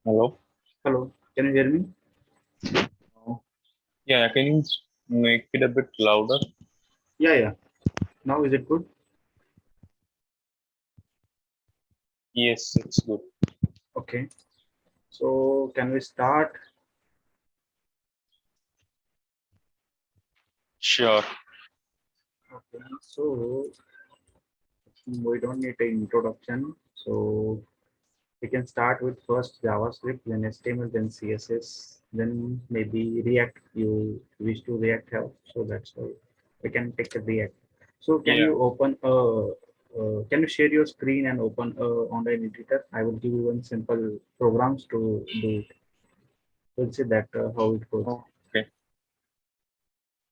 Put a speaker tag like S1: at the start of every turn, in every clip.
S1: Hello.
S2: Hello, can you hear me?
S1: Yeah, can you make it a bit louder?
S2: Yeah. Now is it good?
S1: Yes, it's good.
S2: Okay. So can we start?
S1: Sure.
S2: Okay. So we don't need an introduction. So we can start with first JavaScript, then HTML, then CSS, then maybe React. You wish to React help, so that's why we can take a React. So can
S1: Yeah.
S2: you open can you share your screen and open a online editor? I will give you one simple programs to do it. We'll see that how it goes.
S1: Okay.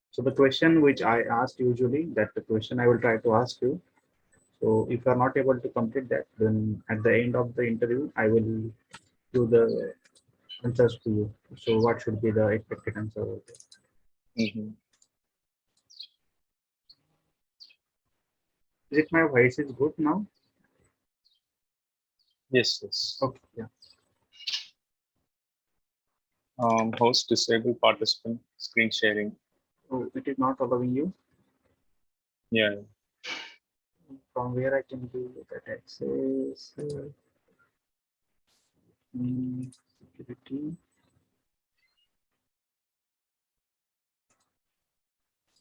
S2: So the question which I asked usually, that the question I will try to ask you. So if you are not able to complete that, then at the end of the interview, I will do the answers to you. So what should be the expected answer?
S1: Hmm.
S2: Is it my voice is good now?
S1: Yes, yes.
S2: Okay, yeah.
S1: Host disable participant screen sharing.
S2: So it is not allowing you.
S1: Yeah.
S2: From where I can do that access? Security.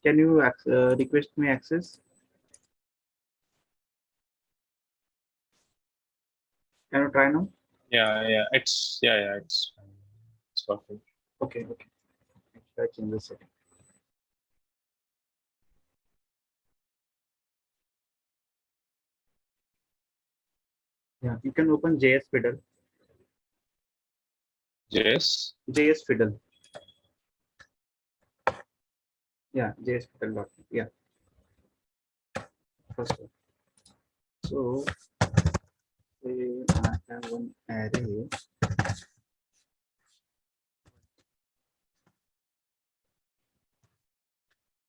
S2: Can you request me access? Can you try now?
S1: Yeah. It's perfect.
S2: Okay. I change the setting. Yeah, you can open JS Fiddle.
S1: Yes.
S2: JS Fiddle. Yeah, JS Fiddle. Yeah, first one. So I have one array.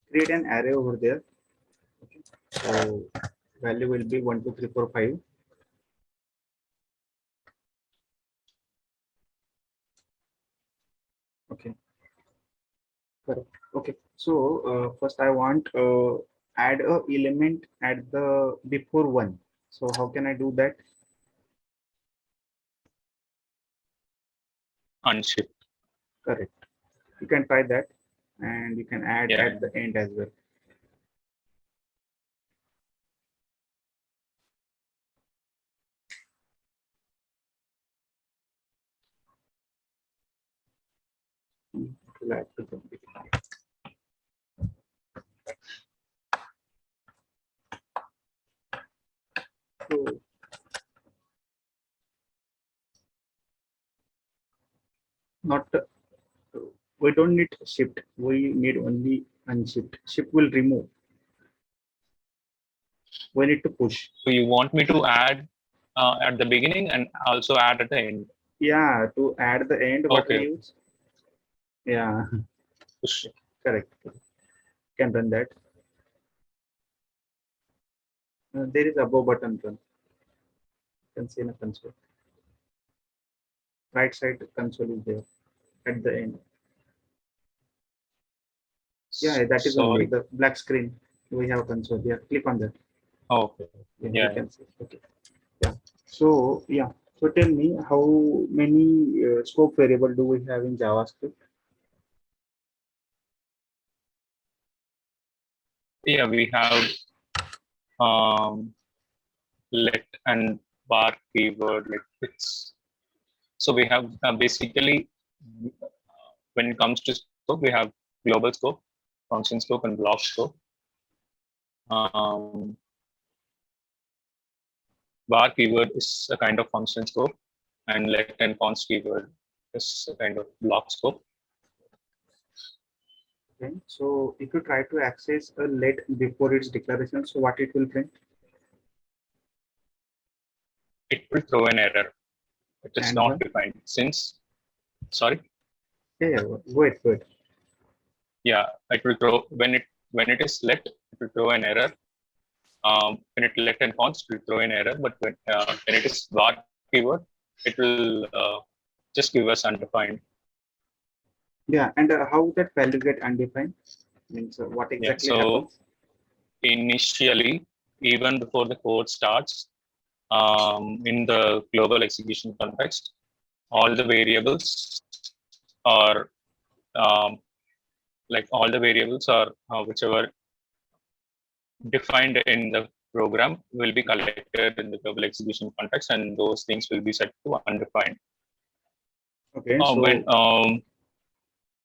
S2: Create an array over there. Okay. So value will be 1, 2, 3, 4, 5. Okay. Correct. Okay. So first I want add a element at the before one. So how can I do that?
S1: Unship.
S2: Correct. You can try that, and you can add
S1: Yeah.
S2: at the end as well. It will add to complete. So not we don't need shift. We need only unshift. Shift will remove. We need to push.
S1: So you want me to add at the beginning and also add at the end?
S2: Yeah, to add the end, what we
S1: Okay.
S2: use? Yeah,
S1: Push.
S2: correct. Can run that. There is above button run. You can see in a console. Right side console is there at the end. Yeah, that is only
S1: Sorry.
S2: the black screen. We have console. Yeah, click on that.
S1: Okay.
S2: Yeah, you
S1: Yeah.
S2: can see. Okay. Yeah. So yeah. So tell me, how many scope variable do we have in JavaScript?
S1: Yeah. We have let and bar keyword like it's. So we have basically when it comes to scope, we have global scope, function scope, and block scope. Um, Bar keyword is a kind of function scope, and let and const keyword is a kind of block scope.
S2: Okay. So if you try to access a let before its declaration, so what it will print?
S1: It will throw an error. It is
S2: And
S1: not
S2: one.
S1: defined since. Sorry.
S2: Yeah. Wait.
S1: Yeah, it will throw when it is let. It will throw an error. When it let and const, it will throw an error. But when it is bar keyword, it will just give us undefined.
S2: Yeah, and how that value get undefined? Means what
S1: Yeah,
S2: exactly
S1: so
S2: happens?
S1: initially, even before the code starts, in the global execution context, all the variables are like all the variables are whichever defined in the program will be collected in the global execution context, and those things will be set to undefined.
S2: Okay,
S1: When
S2: so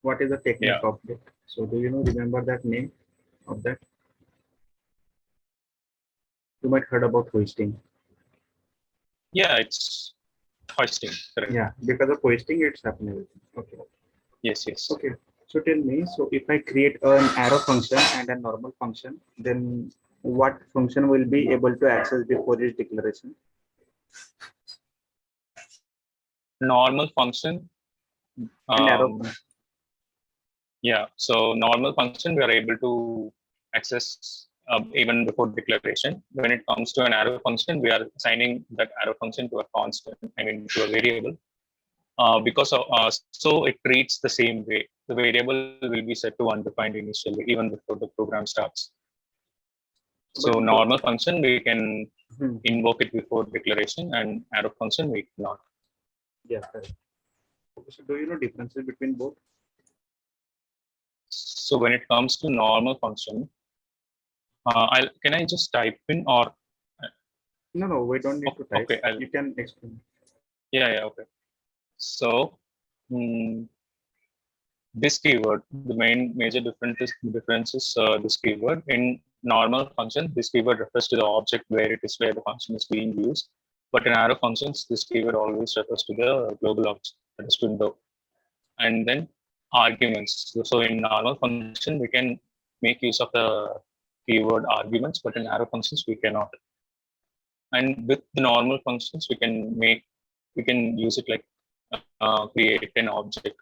S2: what is the technique
S1: yeah,
S2: of it? So do you know remember that name of that? You might heard about hoisting.
S1: yeah, it's hoisting, correct?
S2: Yeah, because of hoisting, it's happening. Okay.
S1: Yes, yes.
S2: Okay. So tell me, so if I create an arrow function and a normal function, then what function will be able to access before its declaration?
S1: Normal function.
S2: An arrow.
S1: Yeah, so normal function we are able to access even before declaration. When it comes to an arrow function, we are assigning that arrow function to a constant, I mean to a variable. Because of, so it treats the same way. The variable will be set to undefined initially, even before the program starts. So
S2: But
S1: normal function we can
S2: hmm,
S1: invoke it before declaration, and arrow function we cannot.
S2: yeah, correct. Okay, so do you know differences between both?
S1: So when it comes to normal function, can I just type in or
S2: No, we don't need to type.
S1: okay, I'll
S2: You can explain.
S1: yeah, okay. So mm, this keyword, the main major difference is this keyword. In normal function, this keyword refers to the object where it is where the function is being used. But in arrow functions, this keyword always refers to the global object, that is window. And then arguments. So in normal function, we can make use of the keyword arguments, but in arrow functions, we cannot. And with the normal functions, we can use it like create an object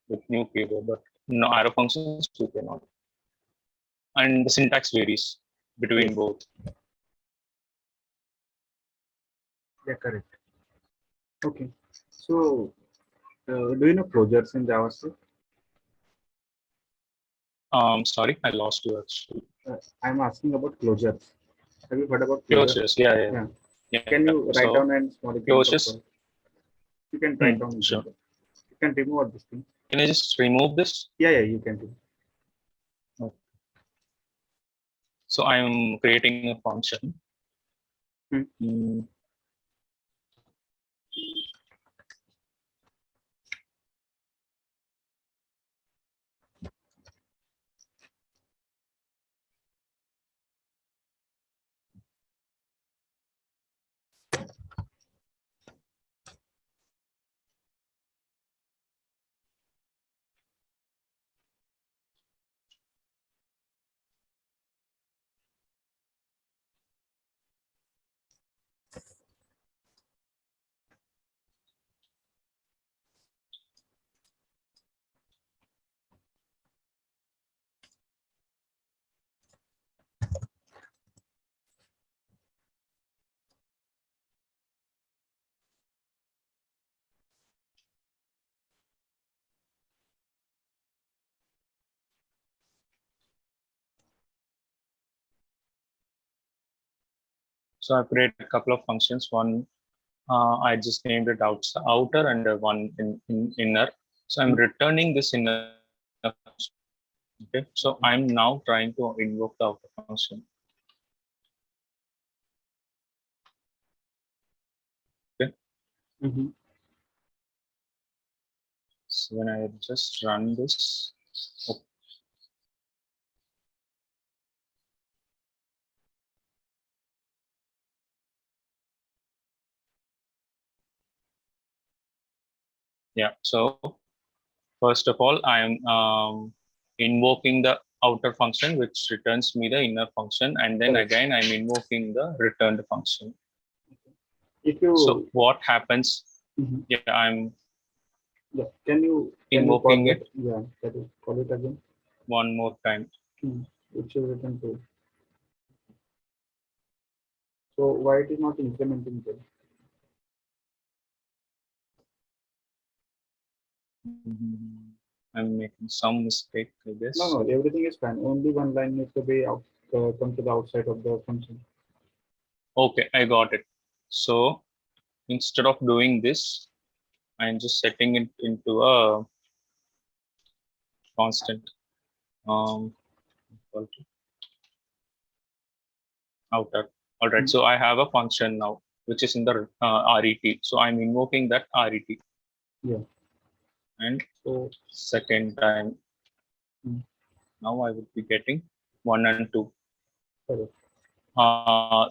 S1: with new keyword, but no arrow functions we cannot. And the syntax varies between
S2: Yes,
S1: both.
S2: yeah, correct. Okay. So do you know closures in JavaScript?
S1: Sorry, I lost you actually.
S2: I'm asking about closures. Have you heard about closures?
S1: Closures, yeah,
S2: Yeah.
S1: yeah.
S2: Can you write
S1: So
S2: down a small example for
S1: closures,
S2: us? You can write down
S1: sure.
S2: example. You can remove all this thing.
S1: Can I just remove this?
S2: Yeah, you can do.
S1: So I'm creating a function.
S2: Hmm.
S1: Mm, so I created a couple of functions. One I just named it outer and one in inner. So I'm returning this inner function. Okay, so I'm now trying to invoke the outer function. Okay,
S2: Mm-hmm.
S1: so when I just run this, okay, yeah. So first of all, I am invoking the outer function, which returns me the inner function, and then
S2: Correct.
S1: again I'm invoking the returned function.
S2: If
S1: So
S2: you
S1: what happens?
S2: Mhm.
S1: Yeah, I'm
S2: Yeah, can you call
S1: invoking
S2: that?
S1: it
S2: Yeah, that is call it again.
S1: one more time.
S2: Which is written to. So why it is not implementing that?
S1: I'm making some mistake, I guess.
S2: No, no, everything is fine. Only one line needs to be out, come to the outside of the function.
S1: Okay, I got it. So instead of doing this, I'm just setting it into a constant. Equal to outer. All right. So I have a function now, which is in the RET. So I'm invoking that RET.
S2: Yeah.
S1: And
S2: So
S1: second time, now I would be getting 1 and 2.
S2: correct.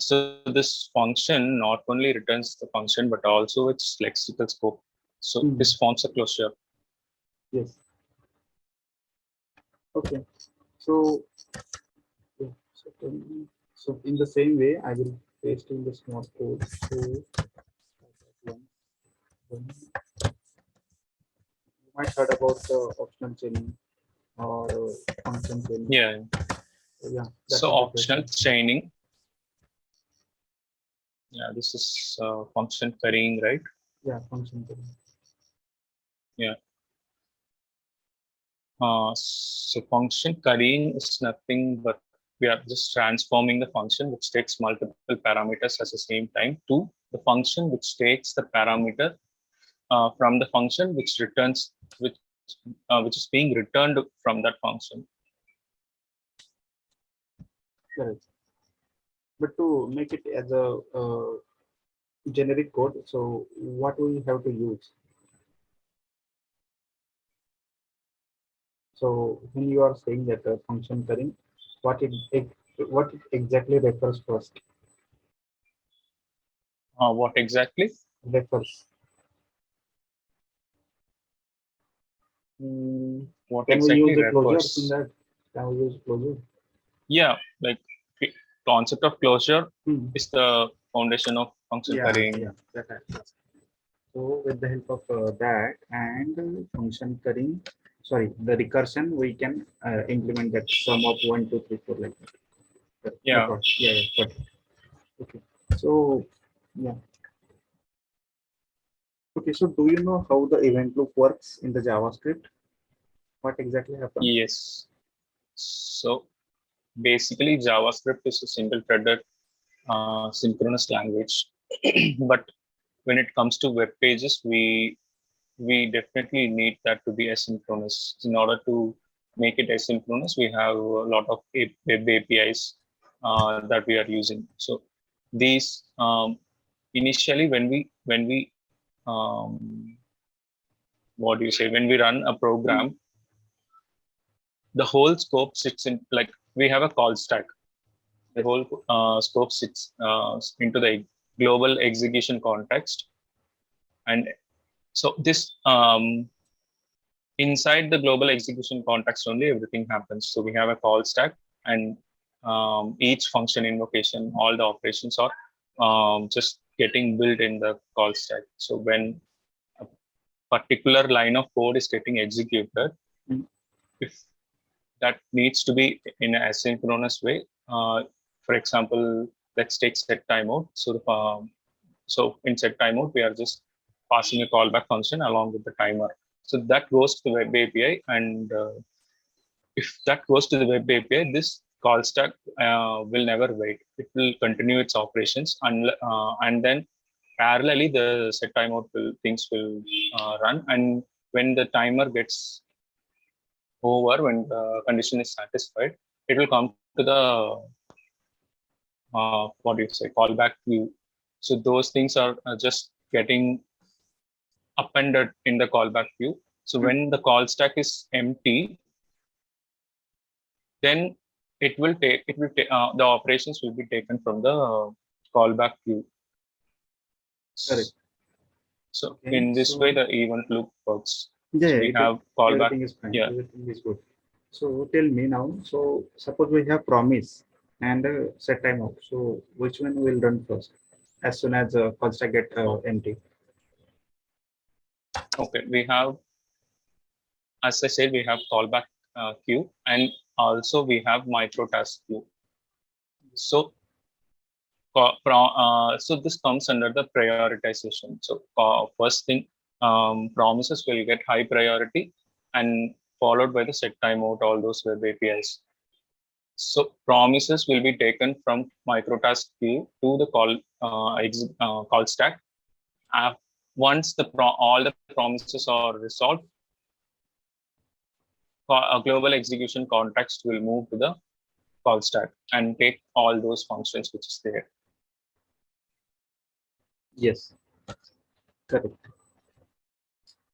S1: So this function not only returns the function, but also its lexical scope. So this forms a closure.
S2: Yes. Okay. So, yeah, so in the same way, I will paste in the small code. So you might heard about the optional chaining or function chaining.
S1: Yeah.
S2: So, yeah.
S1: So optional chaining. Yeah, this is function carrying, right?
S2: Yeah, function chaining.
S1: Yeah. So function carrying is nothing but we are just transforming the function which takes multiple parameters at the same time to the function which takes the parameter from the function which returns which is being returned from that function.
S2: Correct. But to make it as a generic code, so what we have to use? So when you are saying that function carrying, what it exactly refers first?
S1: What exactly?
S2: Refers.
S1: What
S2: Can we use
S1: exactly
S2: the closures in
S1: refers?
S2: that? Can we use closure?
S1: Yeah, like concept of closure is the foundation of function carrying.
S2: Yeah, that's so with the help of that and function carrying, sorry, the recursion, we can implement that sum of 1, 2, 3, 4 like that.
S1: Yeah.
S2: No problem. Yeah, got it. Okay. So yeah. Okay, so do you know how the event loop works in the JavaScript? What exactly happens?
S1: Yes. So basically, JavaScript is a single-threaded synchronous language. But when it comes to web pages, we definitely need that to be asynchronous. In order to make it asynchronous, we have a lot of web APIs that we are using. So these initially when we what do you say, when we run a program, the whole scope sits in, like, we have a call stack. The whole scope sits into the global execution context. And so this inside the global execution context only everything happens. So we have a call stack, and each function invocation, all the operations are just getting built in the call stack. So when a particular line of code is getting executed, if that needs to be in an asynchronous way, for example, let's take set timeout. So in set timeout, we are just passing a callback function along with the timer. So that goes to the web API, and if that goes to the web API, this call stack will never wait. It will continue its operations, and then parallelly the set timeout things will run. And when the timer gets over, when the condition is satisfied, it will come to the what do you say, callback view. So those things are just getting appended in the callback view. So when the call stack is empty, then the operations will be taken from the callback view.
S2: Correct.
S1: So
S2: Okay,
S1: in this
S2: so
S1: way, the event loop works.
S2: yeah,
S1: So we have callback.
S2: everything is fine.
S1: Yeah.
S2: Everything is good. So tell me now. So suppose we have promise and set timeout. So which one will run first? As soon as call stack get empty.
S1: Okay. We have, as I said, we have callback queue, and also we have micro task queue. So so this comes under the prioritization. So first thing, promises will get high priority and followed by the set timeout, all those web APIs. So promises will be taken from microtask queue to the call stack. Once all the promises are resolved, a global execution context will move to the call stack and take all those functions which is there.
S2: Yes, correct.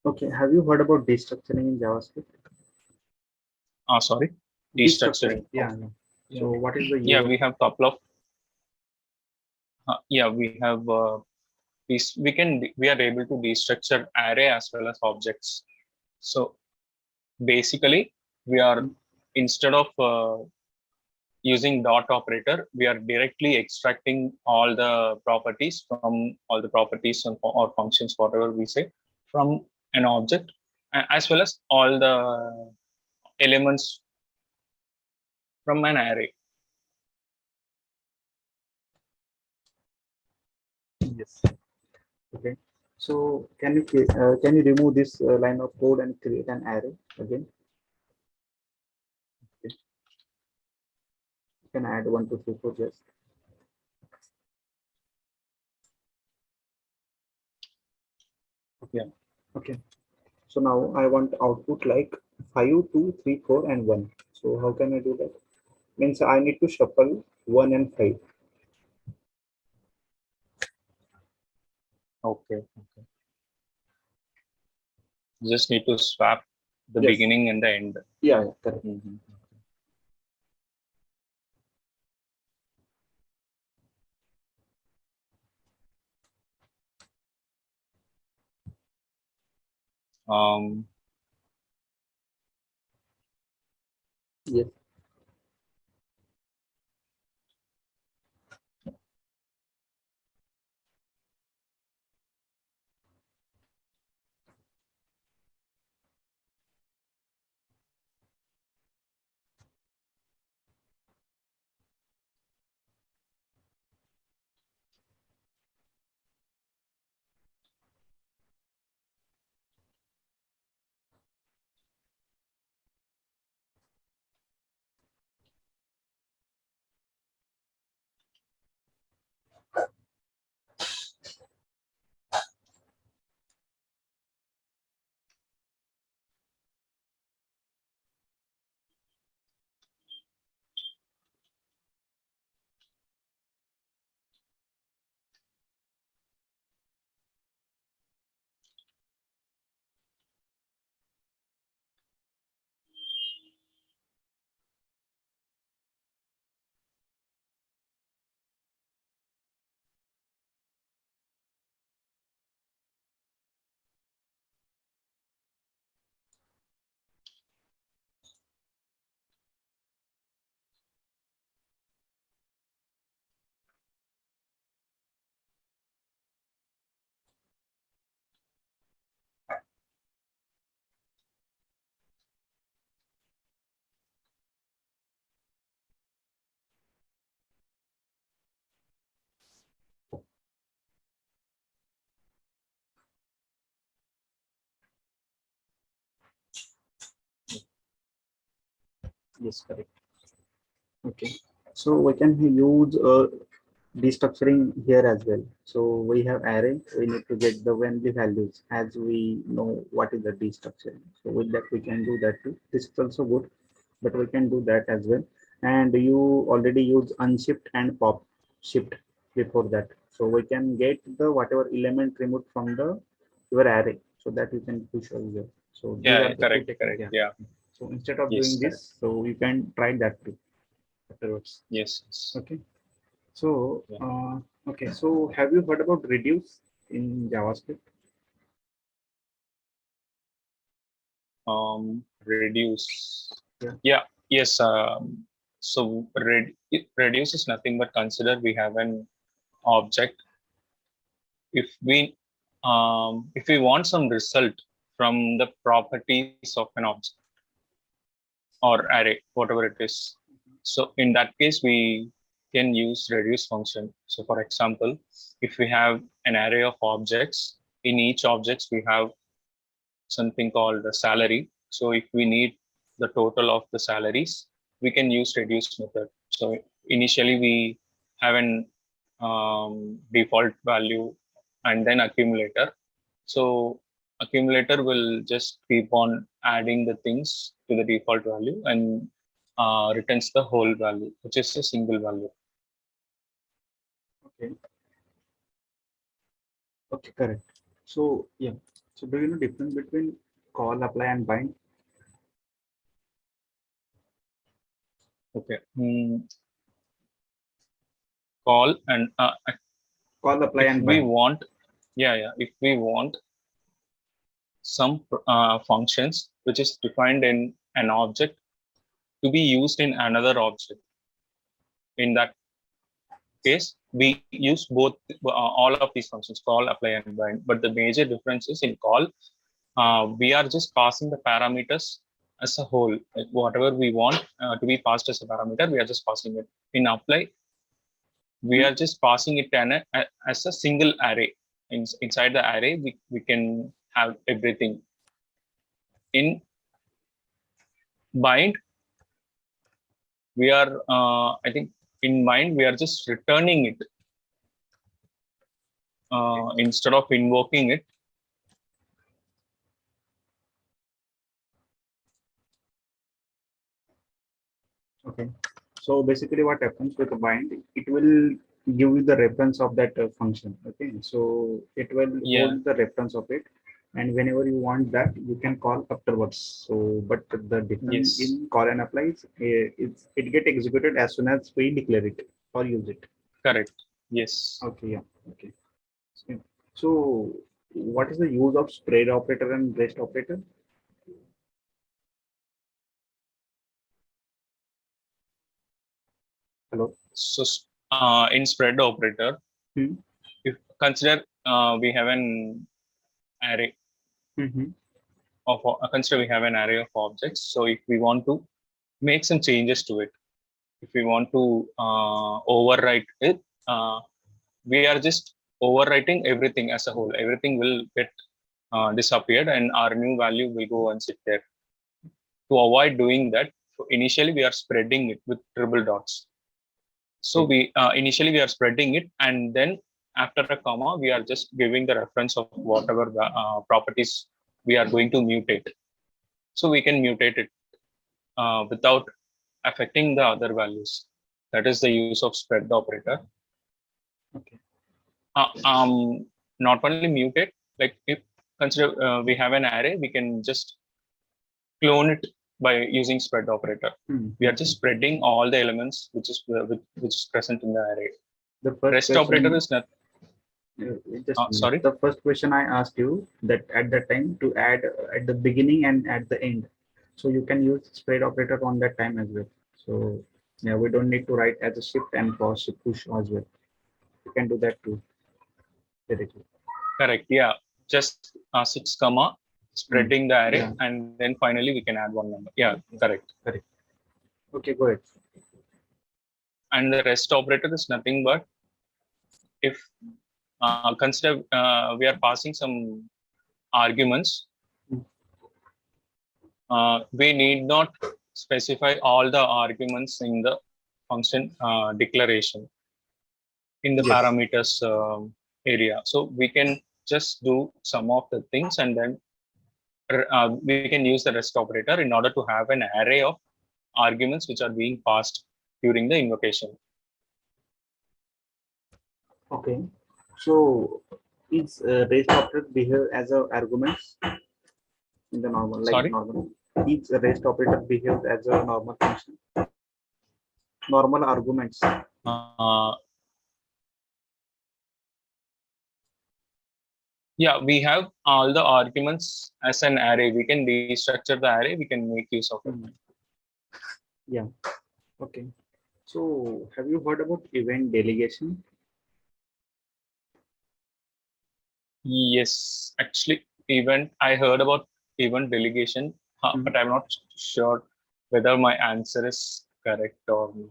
S2: Okay, have you heard about destructuring in JavaScript?
S1: Sorry, destructuring.
S2: Yeah, yeah. So what is the use?
S1: Yeah, we have couple of. Yeah, we have. We are able to destructure array as well as objects. So basically, we are instead of using dot operator, we are directly extracting all the properties or functions, whatever we say, from an object, as well as all the elements from an array.
S2: Yes. Okay. So can you remove this line of code and create an array again? Okay. You can add 1, 2, 3, 4 just.
S1: Yeah.
S2: Okay. So now I want output like 5, 2, 3, 4, and 1. So how can I do that? Means I need to shuffle 1 and 5.
S1: Okay. You just need to swap the
S2: Yes.
S1: beginning and the end.
S2: Yeah, correct. Yes. Yes, correct. Okay. So we can use destructuring here as well. So we have array, we need to get the the values as we know what is the destructuring. So with that we can do that too. This is also good, but we can do that as well. And you already use unshift and pop shift before that. So we can get the whatever element removed from the your array so that you can push over here. So these are
S1: Yeah,
S2: the two
S1: correct.
S2: techniques. Yeah.
S1: Yeah.
S2: So instead of
S1: Yes,
S2: doing
S1: correct.
S2: this, so you can try that too afterwards.
S1: Yes.
S2: Okay. So,
S1: Yeah.
S2: okay. So, have you heard about reduce in JavaScript?
S1: Reduce.
S2: Yeah.
S1: Yeah. Yes. So reduce is nothing but consider we have an object. If we want some result from the properties of an object or array, whatever it is. So in that case, we can use reduce function. So for example, if we have an array of objects in each objects we have something called a salary. So if we need the total of the salaries, we can use reduce method. So initially we have an default value and then accumulator. So accumulator will just keep on adding the things to the default value and returns the whole value, which is a single value.
S2: Okay. Okay, correct. So yeah. So do you know difference between call, apply, and bind?
S1: Okay. Call and
S2: Call, apply,
S1: if
S2: and
S1: we
S2: bind.
S1: want, if we want some functions which is defined in an object to be used in another object. In that case, we use both all of these functions, call, apply, and bind. But the major difference is in call, we are just passing the parameters as a whole. Like whatever we want to be passed as a parameter, we are just passing it. In apply, we are just passing it as a single array. Inside the array, we can have everything. In bind, we are I think in mind we are just returning it instead of invoking it.
S2: Okay. So basically what happens with a bind, it will give you the reference of that function. Okay. So it will
S1: Yeah,
S2: hold the reference of it. And whenever you want that, you can call afterwards. So, but the difference
S1: yes,
S2: in call and apply is it get executed as soon as we declare it or use it.
S1: correct, yes.
S2: Okay. Yeah. Okay. So what is the use of spread operator and rest operator? Hello.
S1: So in spread operator,
S2: Hmm.
S1: if consider we have an array
S2: Mm-hmm.
S1: of consider we have an array of objects. So if we want to make some changes to it, if we want to overwrite it, we are just overwriting everything as a whole. Everything will get disappeared and our new value will go and sit there. To avoid doing that, initially we are spreading it with triple dots. So
S2: Okay.
S1: we initially we are spreading it, and then after a comma we are just giving the reference of whatever the properties we are going to mutate. So we can mutate it without affecting the other values. That is the use of spread operator.
S2: Okay.
S1: uh, um Not only mutate, like if consider we have an array, we can just clone it by using spread operator.
S2: Hmm.
S1: We are just spreading all the elements which is present in the array.
S2: The first
S1: Rest operator
S2: question,
S1: is not.
S2: just a minute.
S1: Sorry.
S2: The first question I asked you that at the time to add at the beginning and at the end. So you can use spread operator on that time as well. So yeah, we don't need to write as a shift and push as well. You can do that too directly.
S1: Correct. Yeah. Just 6 comma
S2: Hmm.
S1: spreading the array,
S2: Yeah,
S1: and then finally we can add one number. Yeah. Correct.
S2: correct. Okay, go ahead.
S1: And the rest operator is nothing but if consider we are passing some arguments,
S2: Hmm.
S1: we need not specify all the arguments in the function declaration in the
S2: Yes.
S1: parameters area. So we can just do some of the things, and then we can use the rest operator in order to have an array of arguments which are being passed during the invocation.
S2: Okay. So is rest operator behave as a arguments in the normal like
S1: Sorry.
S2: normal? Each rest operator behaves as a normal function, normal arguments.
S1: Uh, yeah, we have all the arguments as an array. We can destructure the array. We can make use of it.
S2: Hmm. Yeah. Okay. So have you heard about event delegation?
S1: Yes, actually, event. I heard about event delegation,
S2: Hmm.
S1: but I'm not sure whether my answer is correct or not.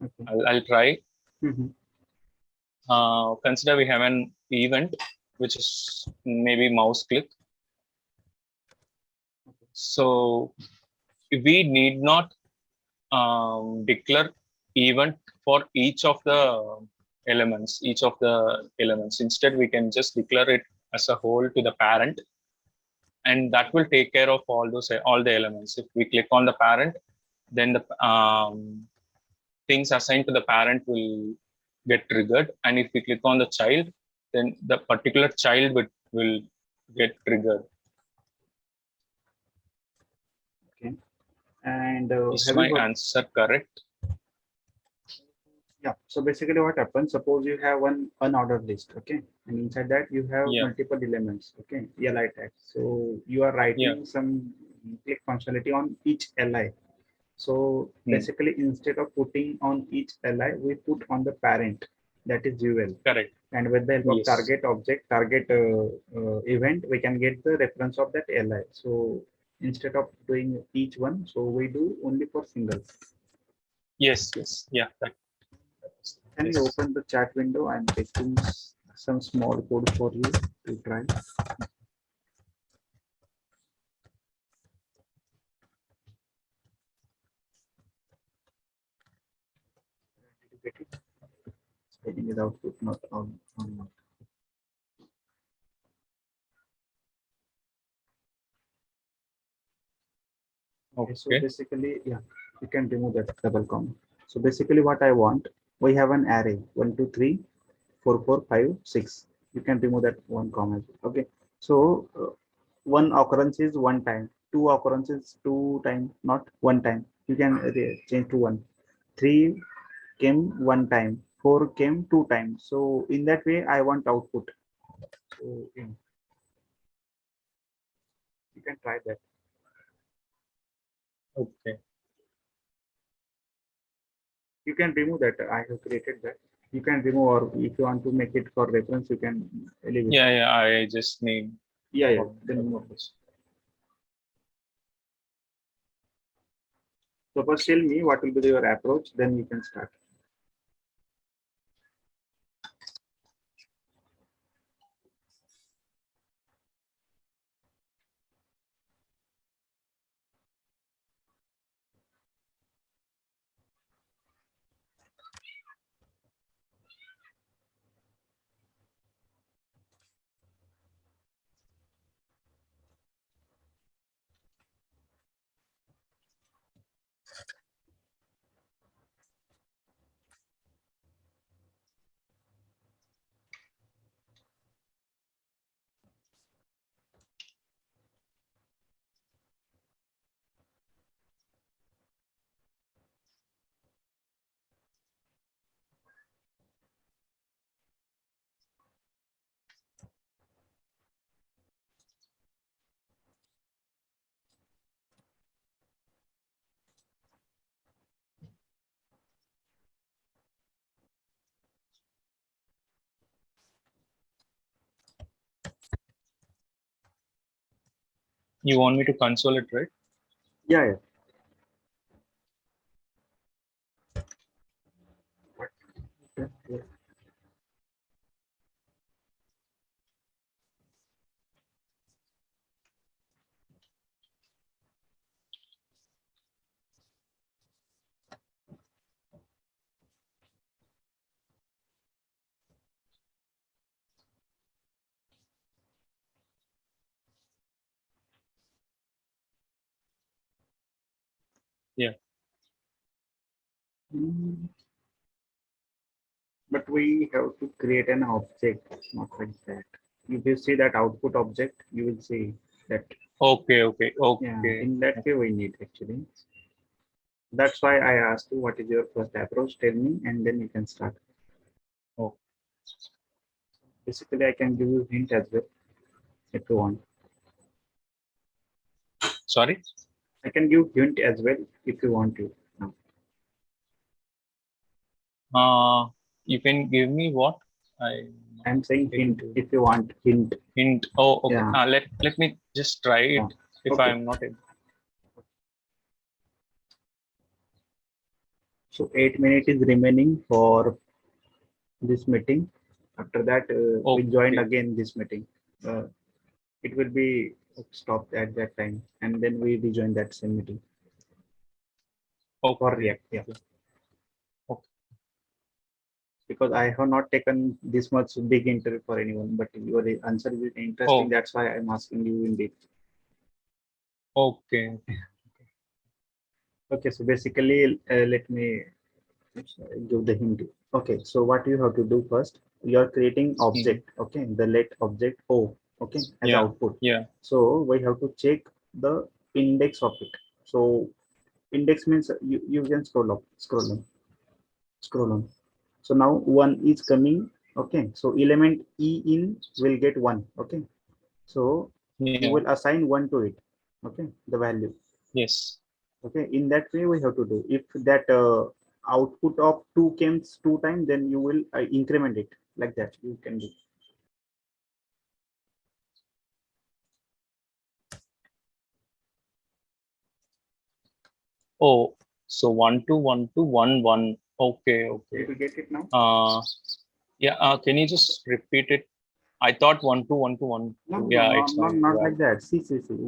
S2: Okay.
S1: I'll try.
S2: Hmm.
S1: Consider we have an event. which is maybe mouse click. So we need not declare event for each of the elements. Instead, we can just declare it as a whole to the parent, and that will take care of all the elements. If we click on the parent, then the things assigned to the parent will get triggered, and if we click on the child, then the particular child will get triggered.
S2: Okay. And
S1: Is
S2: have
S1: my
S2: you got?
S1: answer correct?
S2: Yeah. So basically, what happens? Suppose you have one unordered list. Okay, and inside that you have
S1: Yeah,
S2: multiple elements. Okay, li tags. So you are
S1: yeah.
S2: writing some click functionality on each li. So
S1: Hmm.
S2: basically, instead of putting on each li, we put on the parent, that is UL.
S1: Correct.
S2: And with the help of
S1: Yes.
S2: target object, target event, we can get the reference of that li. So instead of doing each one, so we do only for singles.
S1: Yes. Yes. Yeah.
S2: Can you
S1: Yes.
S2: open the chat window? I'm taking some small code for you to try. Did you get it? Spelling is output, not on. Okay, so
S1: Okay.
S2: basically, yeah, you can remove that double comma. So basically what I want, we have an array 1, 2, 3, 4, 4, 5, 6. You can remove that one comma. Okay, so one occurrence is one time, two occurrences two times, not one time. You can change to one. 3 came one time, 4 came two times. So in that way, I want output. So yeah, you can try that.
S1: Okay.
S2: You can remove that. I have created that. You can remove, or if you want to make it for reference, you can leave it.
S1: Yeah. Yeah. I just need
S2: Yeah, yeah.
S1: for the
S2: Then
S1: purpose.
S2: so first tell me what will be your approach, then you can start.
S1: You want me to console it, right?
S2: Yeah, yeah. What? Yeah, yeah.
S1: Yeah.
S2: Mm, but we have to create an object, not like that. If you see that output object, you will see that.
S1: Okay. Okay.
S2: Yeah,
S1: Okay.
S2: in that way we need actually. That's why I asked you what is your first approach. Tell me, and then you can start.
S1: Oh,
S2: Basically, I can give you hint as well if you want.
S1: sorry.
S2: I can give hint as well if you want to. No.
S1: You can give me what? I
S2: I'm saying
S1: able
S2: hint
S1: to
S2: if you want hint.
S1: hint. Oh, okay.
S2: Yeah,
S1: Let me just try
S2: yeah.
S1: it. If I
S2: Okay.
S1: am not able.
S2: So 8 minutes is remaining for this meeting. After that, we joined
S1: Okay.
S2: again this meeting. It will be stopped at that time, and then we rejoin that same meeting for
S1: Okay.
S2: React. Yeah,
S1: Okay. Okay.
S2: because I have not taken this much big interview for anyone, but your answer is interesting.
S1: Oh,
S2: That's why I'm asking you in deep.
S1: okay.
S2: Okay, so basically, let me give the hint. Okay, so what you have to do first, you're creating
S1: Mhm.
S2: object, okay, the let object O, okay, as
S1: Yeah.
S2: output.
S1: Yeah.
S2: So we have to check the index of it. So index means you can scroll on. So now one is coming, okay. So element E in will get one, okay. So you
S1: Yeah.
S2: will assign one to it, okay, the value.
S1: Yes.
S2: Okay, in that way we have to do. If that output of 2 comes 2 times, then you will increment it like that. You can do.
S1: Oh, so 1 2 1 2 1 1. Okay.
S2: Did
S1: Okay.
S2: you get it now?
S1: Uh, yeah. Can you just repeat it? I thought 1 2 1 2 1 2.
S2: No,
S1: Yeah, it's not
S2: not like
S1: valid.
S2: that. See.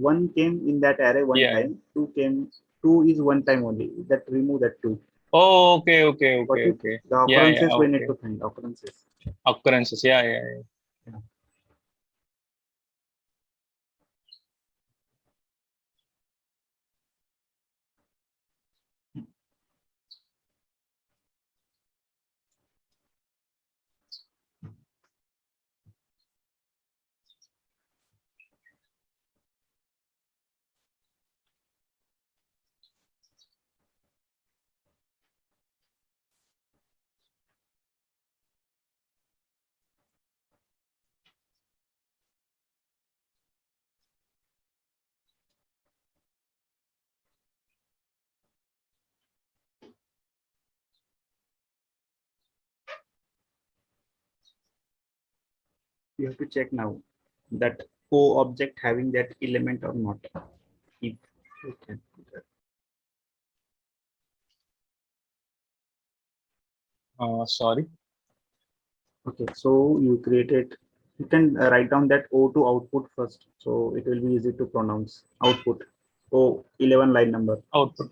S2: One came in that array one
S1: Yeah. Yeah.
S2: time. Two came. Two is one time only. That remove that two.
S1: Oh, okay. Okay.
S2: Got
S1: Okay.
S2: it?
S1: Okay.
S2: The
S1: Yeah. Yeah.
S2: occurrences we need
S1: Okay.
S2: to find occurrences.
S1: Occurrences. Yeah. Yeah. Yeah.
S2: Yeah. You have to check now that O object having that element or not. If you can do that.
S1: Sorry.
S2: Okay, so you created, you can write down that O to output first. So it will be easy to pronounce output. O 11 line number.
S1: Output.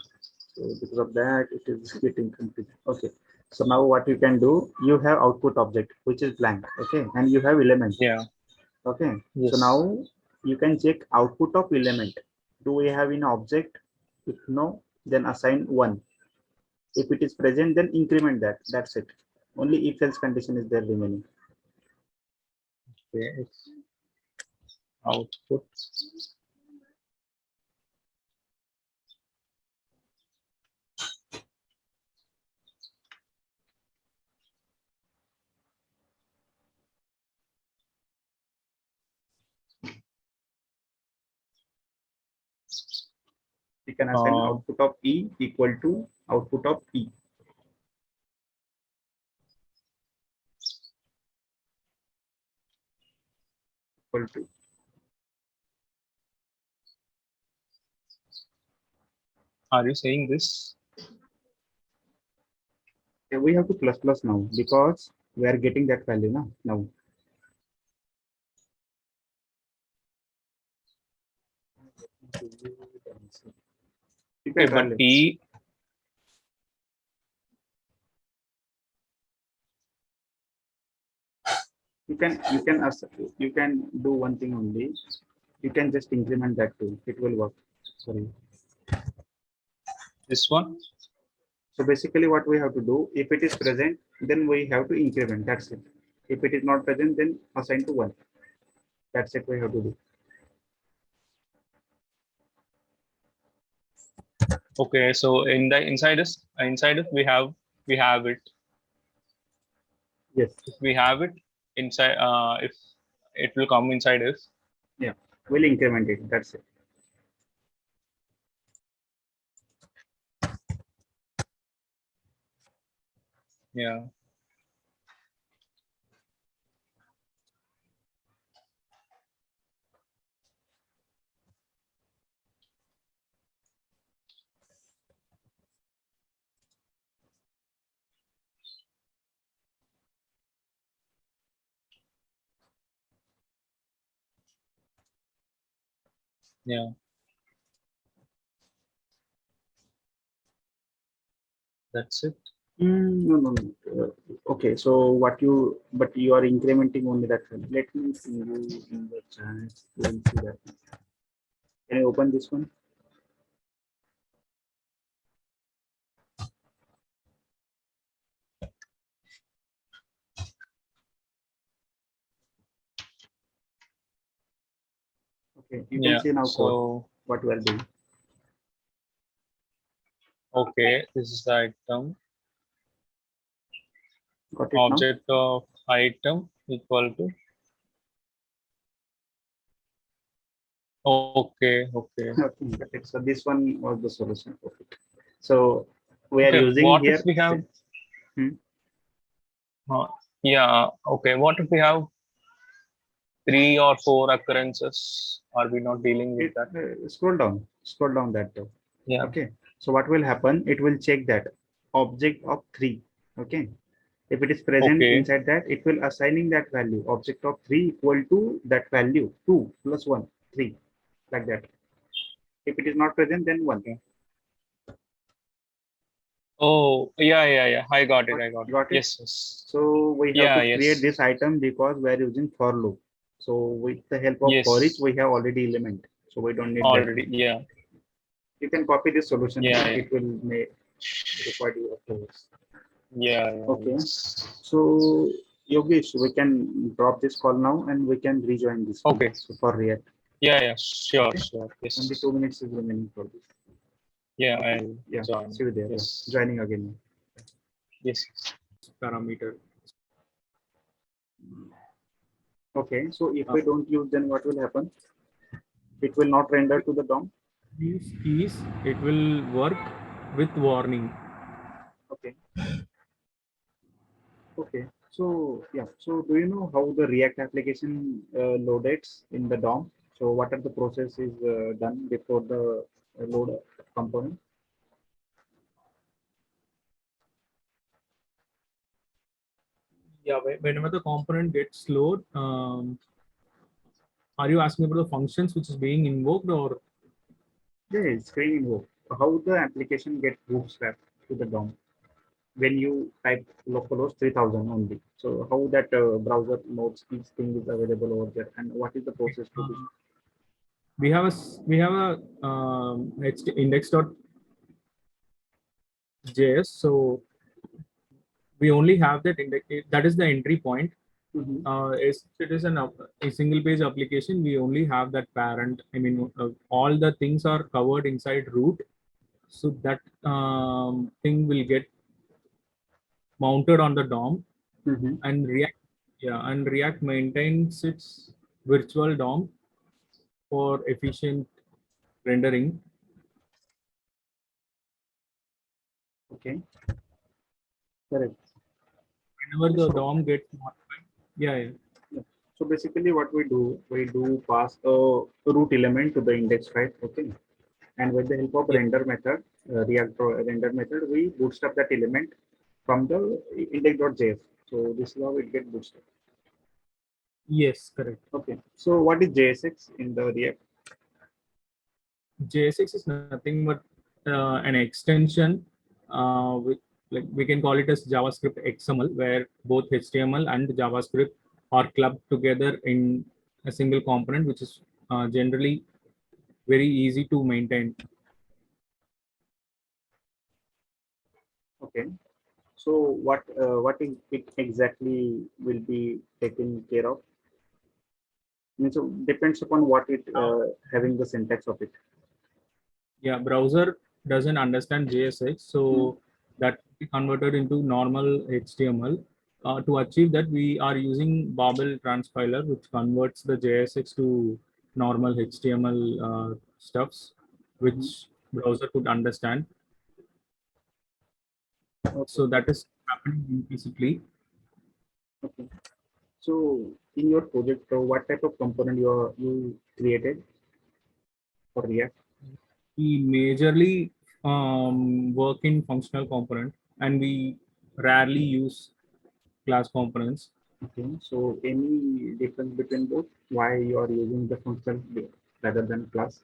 S2: So because of that, it is getting confused. Okay. So now what you can do, you have output object, which is blank. Okay. And you have element.
S1: Yeah.
S2: Okay. So
S1: Yes.
S2: now you can check output of element. Do we have in object? If no, then assign one. If it is present, then increment that. That's it. Only if else condition is there remaining.
S1: Okay. It's output.
S2: We can assign
S1: Uh,
S2: output of E equal to output of E equal to.
S1: are you saying this?
S2: Yeah, we have to plus plus now because we are getting that value now. You
S1: Okay,
S2: can try
S1: but
S2: it.
S1: E.
S2: You can do one thing only. You can just increment that too. It will work. Sorry.
S1: This one.
S2: So basically what we have to do, if it is present, then we have to increment. That's it. If it is not present, then assign to one. That's it we have to do.
S1: Okay, so in the inside us we have it.
S2: Yes.
S1: If we have it inside, if it will come inside us.
S2: Yeah. We'll increment it. That's it.
S1: Yeah. Yeah, that's it.
S2: No, no, no. Okay, so but you are incrementing only that one. Let me see you in the chat. You will see that. Can you open this one? Okay, you can
S1: Yeah.
S2: see now code,
S1: So
S2: what we are doing.
S1: okay, this is the item.
S2: Got it now?
S1: Object of item equal to. Okay, okay.
S2: Okay, got it. So this one was the solution. Okay. So we are
S1: Okay,
S2: using
S1: what if
S2: here.
S1: we have,
S2: Hmm.
S1: uh, yeah, okay, what if we have 3 or 4 occurrences? Are we not dealing with
S2: It
S1: that?
S2: scroll down that though.
S1: Yeah,
S2: Okay. So what will happen? It will check that object of 3. Okay. If it is present
S1: okay,
S2: inside that, it will assigning that value object of 3 equal to that value 2 plus 1, 3, like that. If it is not present, then 1.
S1: okay. Oh, yeah, yeah, yeah. I got it, I got it.
S2: Got it?
S1: Yes, yes.
S2: So we have
S1: Yeah,
S2: to create this
S1: yes,
S2: item because we are using for loop. So with the help of for each,
S1: yes.
S2: we have already element. So we don't need that.
S1: Already, yeah,
S2: You can copy this solution.
S1: yeah, yeah,
S2: It will make require you afterwards.
S1: yeah, yeah,
S2: Okay.
S1: yes.
S2: So Yogesh, we can drop this call now and we can rejoin this one.
S1: Okay,
S2: So for React.
S1: yeah, yeah, sure,
S2: Okay.
S1: sure.
S2: Only
S1: Yes.
S2: 2 minutes is remaining for this.
S1: Yeah,
S2: Okay.
S1: I'll
S2: Yeah.
S1: join.
S2: See you there. Yeah.
S1: Yes,
S2: Joining again.
S1: yes.
S3: Parameter.
S2: Okay. So if we don't use, then what will happen? It will not render to the DOM.
S3: These keys, it will work with warning.
S2: Okay. Okay. So yeah. So do you know how the React application loaded in the DOM? So what are the processes done before the load component?
S3: Yeah, whenever the component gets load, are you asking about the functions which is being invoked, or
S2: Yeah, it's screen invoke. How the application gets bootstrapped to the DOM when you type localhost 3000 only. So how that browser knows each thing is available over there and what is the process to do?
S3: we have a index.js, so we only have that index. That is the entry point.
S2: Mhm.
S3: It is a single page application. We only have that parent. I mean, all the things are covered inside root, so that thing will get mounted on the DOM,
S2: Mhm.
S3: and React maintains its virtual DOM for efficient rendering.
S2: Okay, correct.
S3: Whenever the
S2: So,
S3: DOM gets modified, yeah.
S2: yeah. So basically what we do pass a root element to the index, right? Okay. And with the help of
S3: Yeah.
S2: render method, render method, we bootstrap that element from the index.js. So this is how it gets bootstrapped.
S3: Yes, correct.
S2: Okay. So what is JSX in the React?
S3: JSX is nothing but an extension, with, like, we can call it as JavaScript XML, where both HTML and JavaScript are clubbed together in a single component, which is generally very easy to maintain.
S2: Okay. So what is it exactly will be taken care of? I mean, so depends upon what it having the syntax of it.
S3: Yeah, browser doesn't understand JSX,
S2: Hmm.
S3: so that will be converted into normal HTML. To achieve that, we are using Babel transpiler, which converts the JSX to normal HTML stuffs,
S2: Mhm.
S3: which browser could understand.
S2: Okay.
S3: So that is happening implicitly.
S2: Okay. So in your project, what type of component you created for React?
S3: We majorly work in functional component, and we rarely use class components.
S2: Okay. So any difference between both? Why you are using the function rather than class?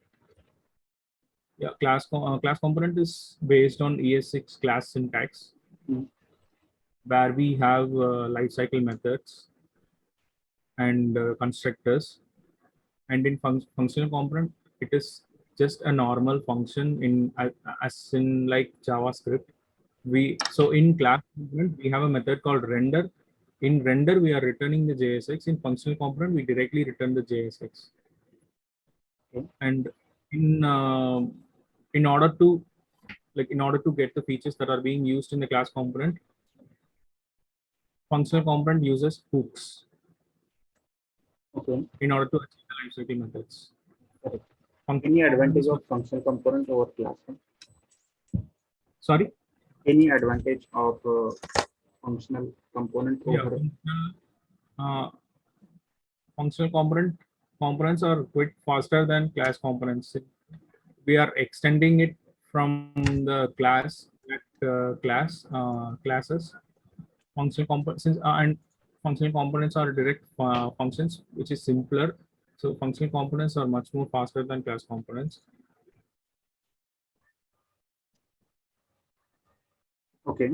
S3: Yeah, class component is based on ES6 class syntax,
S2: Mm.
S3: where we have lifecycle methods and constructors. And in functional component, it is just a normal function as in like JavaScript. In class component we have a method called render. In render we are returning the JSX. In functional component we directly return the JSX.
S2: Okay.
S3: And in order to get the features that are being used in the class component, functional component uses hooks
S2: Okay.
S3: in order to achieve the lifecycle methods.
S2: Correct.
S3: Functional
S2: Any advantage
S3: components-
S2: of functional component over class?
S3: Sorry.
S2: Any advantage of functional component
S3: Yeah.
S2: over?
S3: Uh, functional components are quite faster than class components. We are extending it from the classes. Functional components and functional components are direct functions, which is simpler. So functional components are much more faster than class components.
S2: Okay.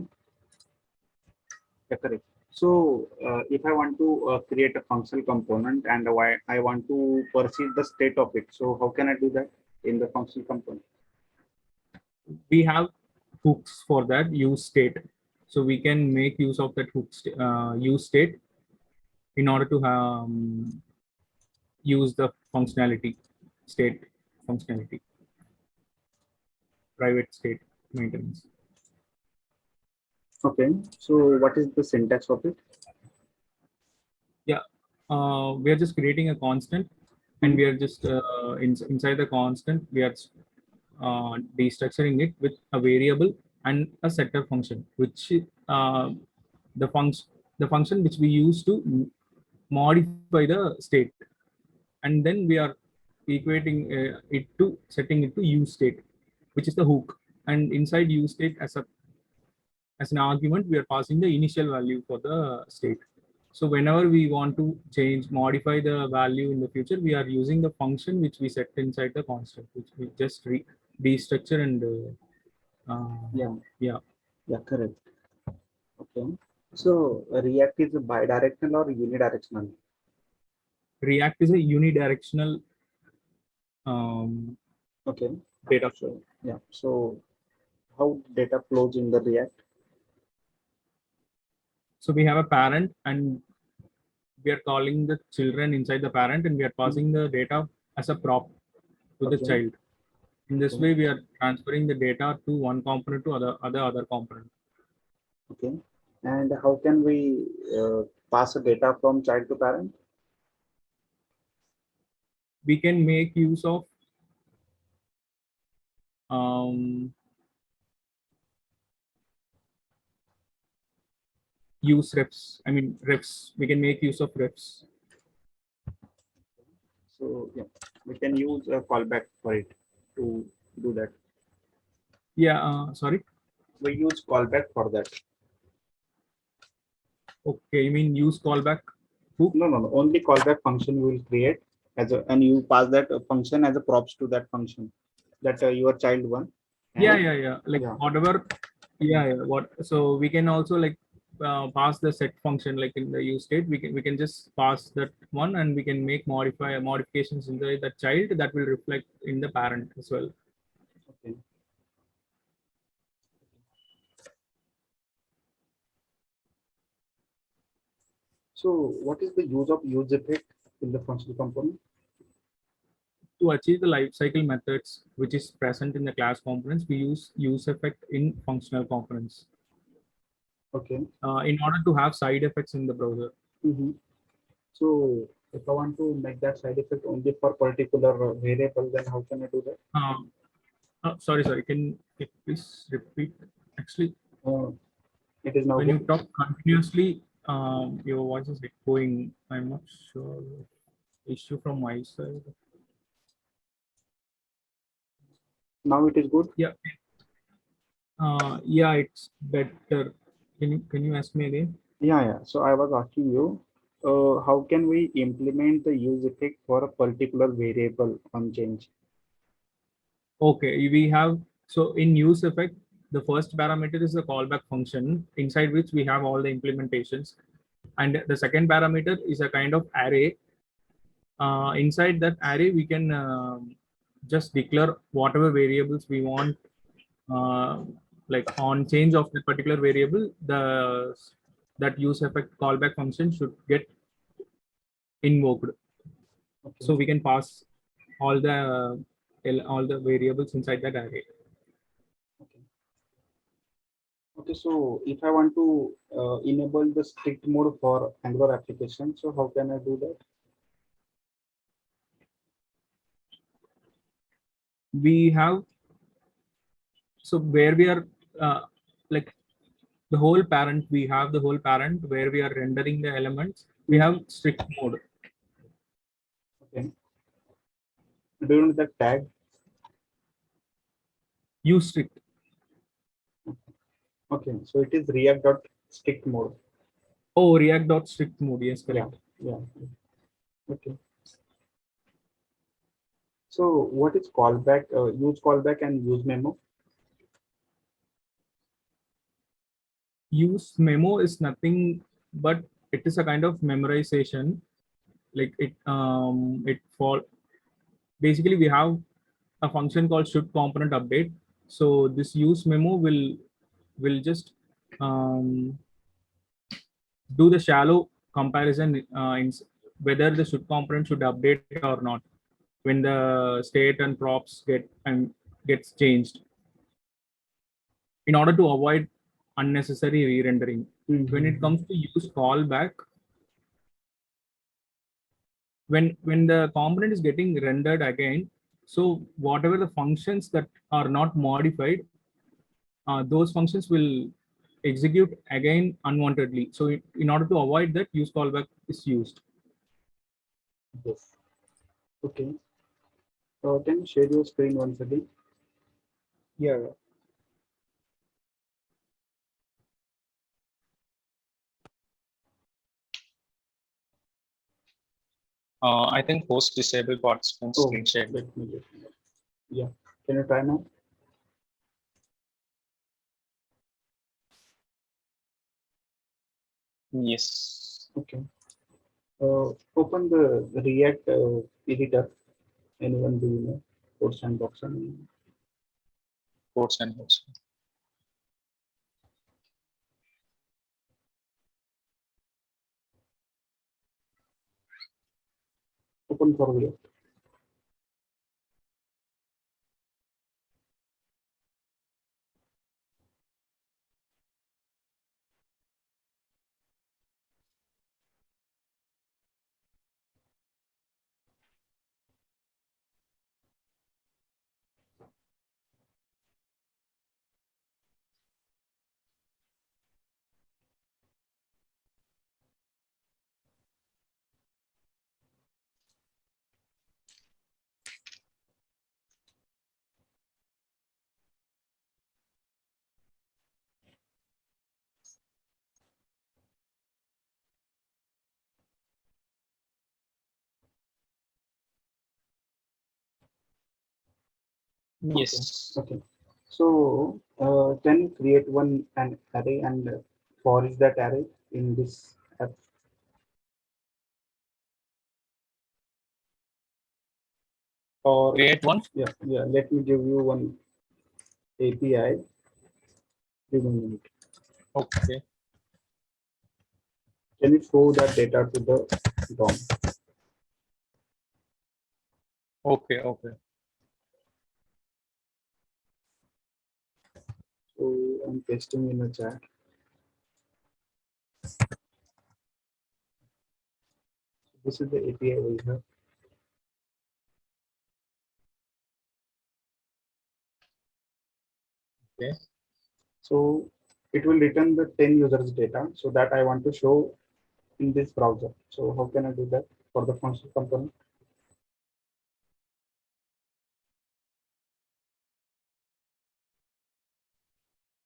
S2: Yeah, correct. So if I want to create a functional component and I want to perceive the state of it, so how can I do that in the functional component?
S3: We have hooks for that use state, so we can make use of that use state in order to use the functionality state functionality private state maintenance.
S2: Okay. So what is the syntax of it?
S3: Yeah, we are just creating a constant, and we are just inside the constant we are destructuring it with a variable and a setter function, which the function which we use to modify the state, and then we are equating it to setting it to use state, which is the hook. And inside use state, as an argument, we are passing the initial value for the state. So whenever we want to modify the value in the future, we are using the function which we set inside the constant, which we just destructure and
S2: Yeah.
S3: yeah.
S2: Yeah, correct. Okay. So React is bidirectional or unidirectional?
S3: React is a unidirectional
S2: Okay.
S3: data.
S2: So yeah. So how data flows in the React?
S3: So we have a parent, and we are calling the children inside the parent, and we are passing the data as a prop to the
S2: Okay.
S3: child. In this
S2: Okay.
S3: way, we are transferring the data to one component to other component.
S2: Okay. And how can we pass the data from child to parent?
S3: We can make use of use refs. I mean refs. We can make use of refs.
S2: So yeah, we can use a callback for it to do that.
S3: Yeah. Sorry.
S2: We use callback for that.
S3: Okay. You mean use callback? Hook?
S2: No. Only callback function we will create and you pass that function as a props to that function that your child one.
S3: Yeah. Like
S2: yeah.
S3: whatever. Yeah. What? So we can also like pass the set function like in the use state. We can just pass that one, and we can make modifications in the child that will reflect in the parent as well.
S2: Okay. So what is the use of useEffect in the functional component?
S3: To achieve the lifecycle methods which is present in the class components, we use useEffect in functional components.
S2: Okay.
S3: In order to have side effects in the browser.
S2: Mm-hmm. So if I want to make that side effect only for particular variable, then how can I do that?
S3: Sorry. Can you please repeat? Actually,
S2: it is now
S3: when
S2: good.
S3: you talk continuously, your voice is echoing. I'm not sure. Issue from my side.
S2: Now it is good.
S3: Yeah. Yeah, it's better. Can you ask me again?
S2: Yeah. So I was asking you, how can we implement the use effect for a particular variable on change?
S3: Okay, we have, so in useEffect, the first parameter is the callback function inside which we have all the implementations. And the second parameter is a kind of array. Inside that array, we can just declare whatever variables we want. Like on change of the particular variable, that useEffect callback function should get invoked.
S2: Okay.
S3: So we can pass all the variables inside that array.
S2: Okay. Okay. So if I want to enable the strict mode for Angular application, so how can I do that?
S3: We have, so where we are like the whole parent, we have the whole parent where we are rendering the elements. We have strict mode.
S2: Okay. Do you know the tag?
S3: Use strict.
S2: Okay. So it is React.strict mode.
S3: Oh, React.strict mode. Yes, correct.
S2: Yeah. Okay. So what is callback? Use callback and use memo.
S3: Use memo is nothing but it is a kind of memorization. Like it for basically we have a function called should component update. So this use memo will just um, do the shallow comparison in whether the should component should update or not when the state and props gets changed in order to avoid unnecessary re-rendering. When it comes to use callback, when the component is getting rendered again, so whatever the functions that are not modified, those functions will execute again unwantedly. So in order to avoid that, use callback is used.
S2: Yes. Okay. So can you share your screen once again?
S3: Yeah.
S1: I think host disabled participants
S2: Oh,
S1: screen share.
S2: let me. Yeah. Can you try now?
S1: Yes.
S2: Okay. Open the React editor. Anyone do you know? Code sandbox and
S1: Ports and hosts.
S2: open for React.
S1: Yes.
S2: Okay. So can you create an array and forage that array in this app? Or
S1: Create one.
S2: yeah. Let me give you one API. Give me a minute.
S1: Okay.
S2: Can you show that data to the DOM?
S1: Okay. Okay.
S2: So I'm pasting in the chat. This is the API we have.
S1: Okay.
S2: So it will return the 10 users data. So that I want to show in this browser. So how can I do that for the function component?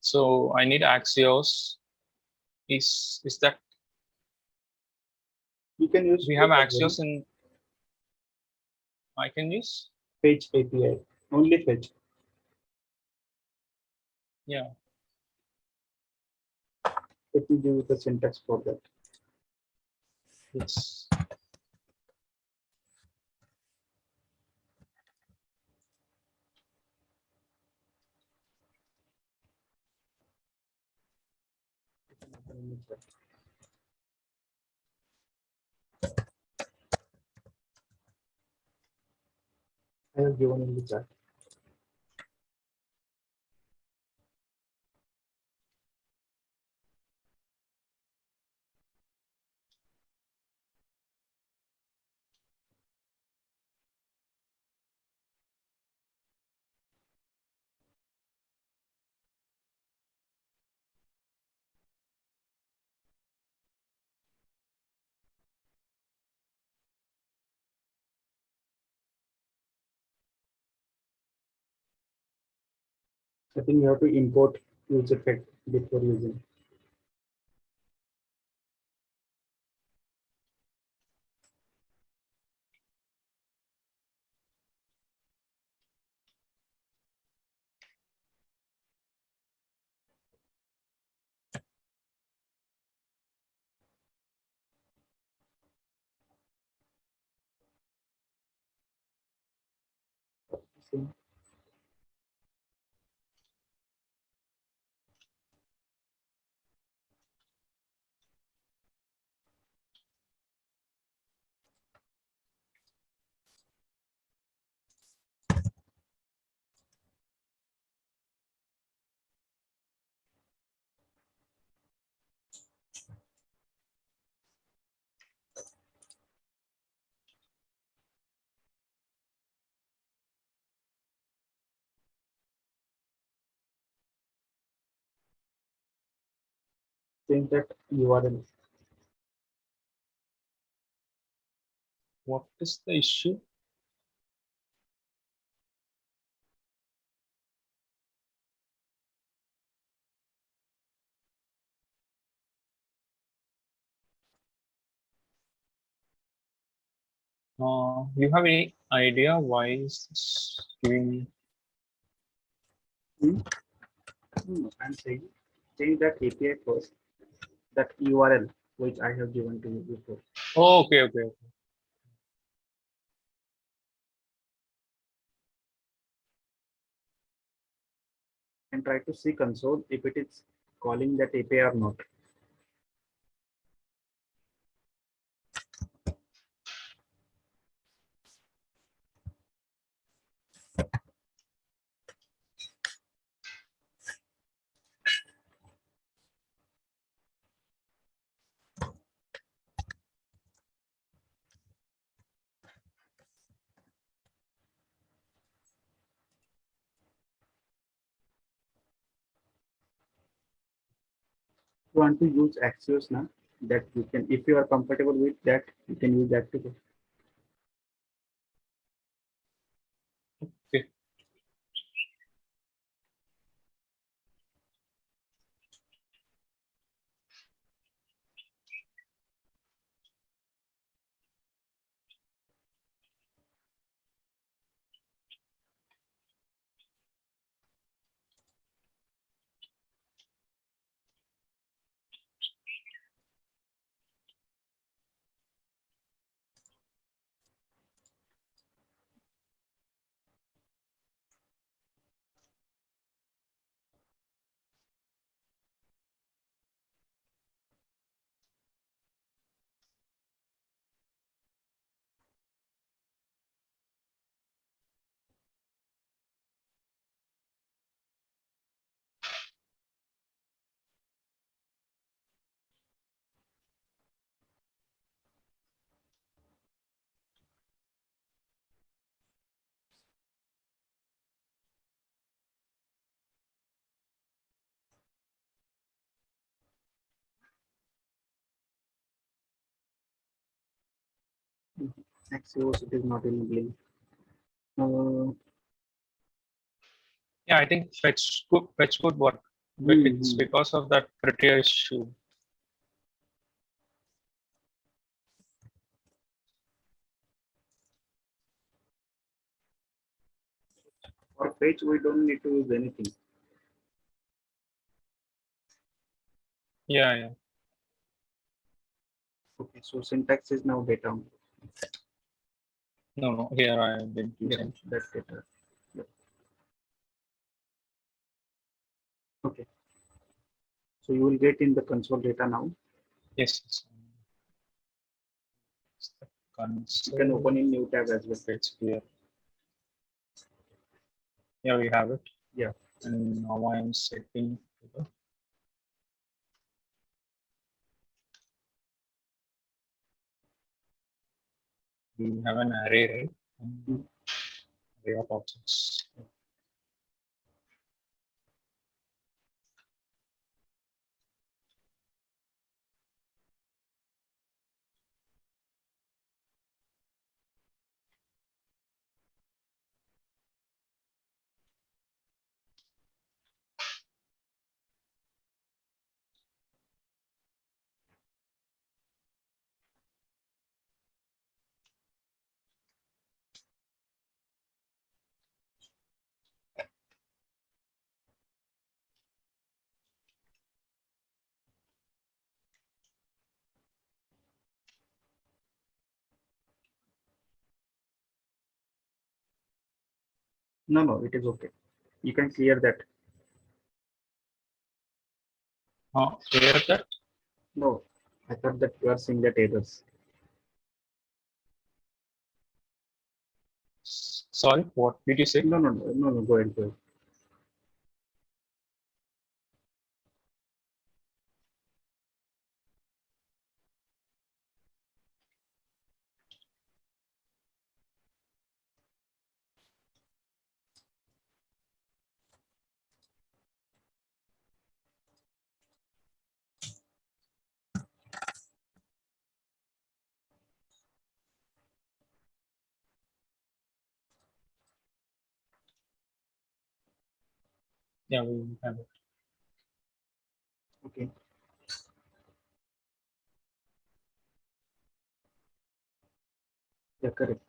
S1: So I need Axios. Is that
S2: You can use.
S1: we have Axios in? I can use
S2: Fetch API. Only fetch.
S1: Yeah.
S2: Let me give you the syntax for that.
S1: Yes.
S2: I have given in the chat. I think you have to import useEffect before using. See? Change that URL.
S1: What is the issue? You have any idea why is this giving?
S2: No, I'm saying change that API first, that URL which I have given to you before.
S1: Oh, okay, okay, okay.
S2: And try to see console if it is calling that API or not. You want to use Axios now, that you can, if you are comfortable with that, you can use that too.
S1: Okay.
S2: Axios, it is not enabling.
S1: Yeah, I think fetch could work, but it's because of that prettier issue.
S2: For fetch, we don't need to use anything.
S1: Yeah.
S2: Okay, so syntax is now data.
S1: No. Here I didn't use
S2: Yeah,
S1: any.
S2: that's data. Yeah. Okay. So you will get in the console data now.
S1: Yes. The
S2: You can open
S1: console.
S2: in new tab as well.
S1: It's here. Here we have it.
S2: Yeah.
S1: And now I am setting the we have an array, right?
S2: Mm.
S1: Array of objects.
S2: No, it is okay. You can clear that.
S1: Clear that.
S2: No, I thought that you are seeing that errors.
S1: Sorry, what did you say?
S2: No, go ahead, go ahead.
S1: Yeah, we have it.
S2: Okay. Yeah, correct.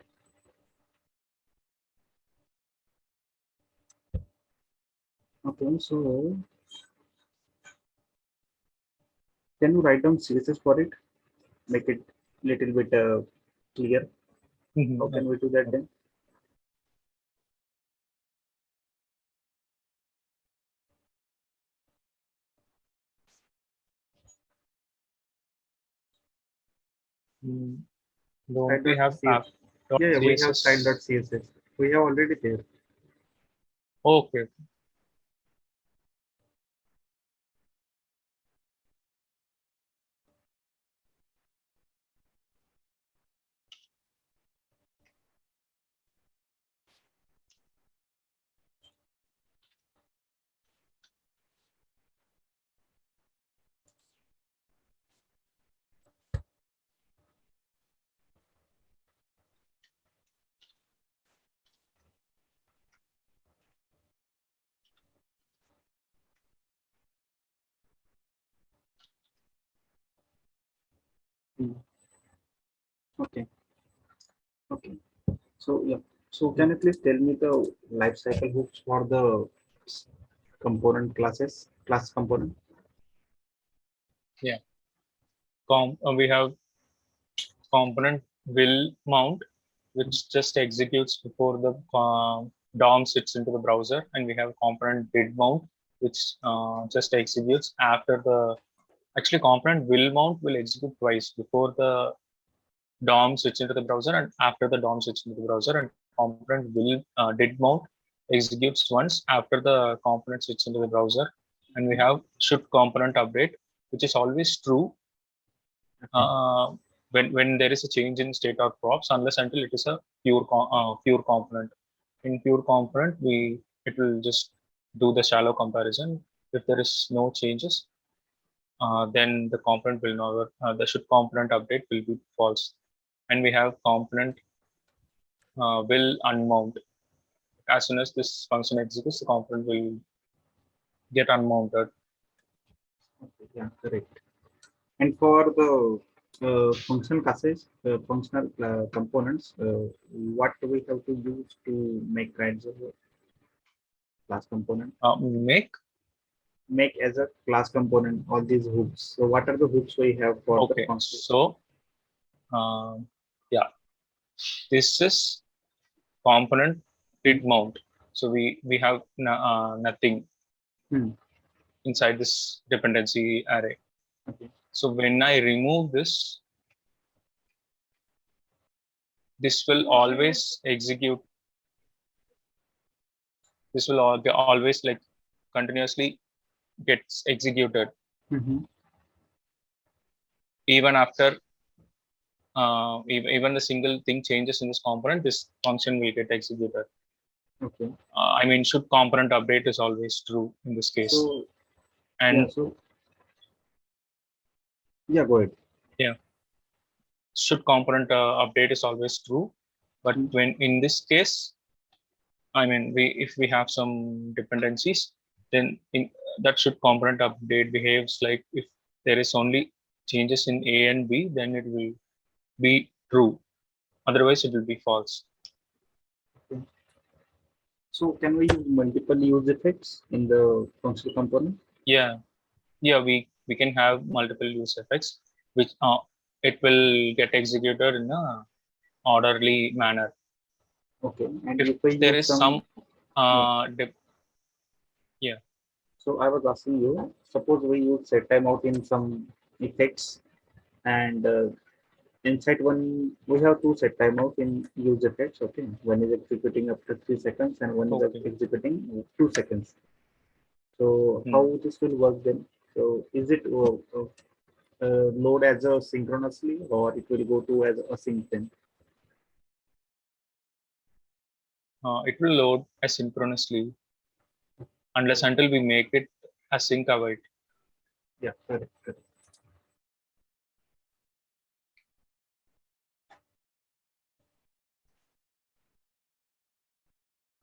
S2: Okay, so can you write down CSS for it? Make it little bit clear. How can we do that then?
S1: Don't we have
S2: Style.css. Yeah, we have
S1: app.css?
S2: style.css. We have already there.
S1: Okay.
S2: Mm. Okay. Okay. So yeah. So can you please tell me the lifecycle hooks for the component classes, class component?
S1: Yeah. We have component will mount, which just executes before the DOM sits into the browser, and we have component bid mount, which just executes after the. Actually, component will mount will execute twice before the DOM switch into the browser and after the DOM switch into the browser, and component will did mount executes once after the component switch into the browser, and we have should component update, which is always true uh, when there is a change in state or props, unless until it is a pure component. In pure component, it will just do the shallow comparison. If there is no changes, then the component will never the should component update will be false, and we have component will unmount. As soon as this function executes, the component will get unmounted.
S2: Okay, yeah, correct. And for the functional classes, functional components, what do we have to use to make kinds of class component?
S1: Make
S2: make as a class component all these hooks. So what are the hooks we have for the
S1: Okay,
S2: function?
S1: so yeah, this is component did mount. So we have nothing
S2: Hmm.
S1: inside this dependency array.
S2: Okay.
S1: So when I remove this, this will always execute. This will always like continuously gets executed
S2: Mm-hmm.
S1: even after even the single thing changes in this component. This function will get executed.
S2: Okay.
S1: I mean, should component update is always true in this case,
S2: So yeah.
S1: and
S2: So yeah. Go ahead.
S1: yeah, should component update is always true. But
S2: Hmm.
S1: when in this case, I mean, if we have some dependencies, then in that should component update behaves like if there is only changes in A and B, then it will be true. Otherwise, it will be false.
S2: Okay. So can we use multiple use effects in the functional component?
S1: Yeah, yeah, we can have multiple use effects, which it will get executed in a orderly manner.
S2: Okay. And
S1: If
S2: if I
S1: there
S2: use
S1: is some,
S2: some, yeah.
S1: yeah,
S2: So I was asking you, suppose we use set timeout in some effects, and inside one we have two set timeout in use effects. Okay, one is executing after 3 seconds, and one is
S1: okay.
S2: executing 2 seconds. So
S1: Hmm.
S2: how this will work then? So is it load as a synchronously, or it will go to as a sync then?
S1: It will load asynchronously unless until we make it async await.
S2: Yeah, correct, correct.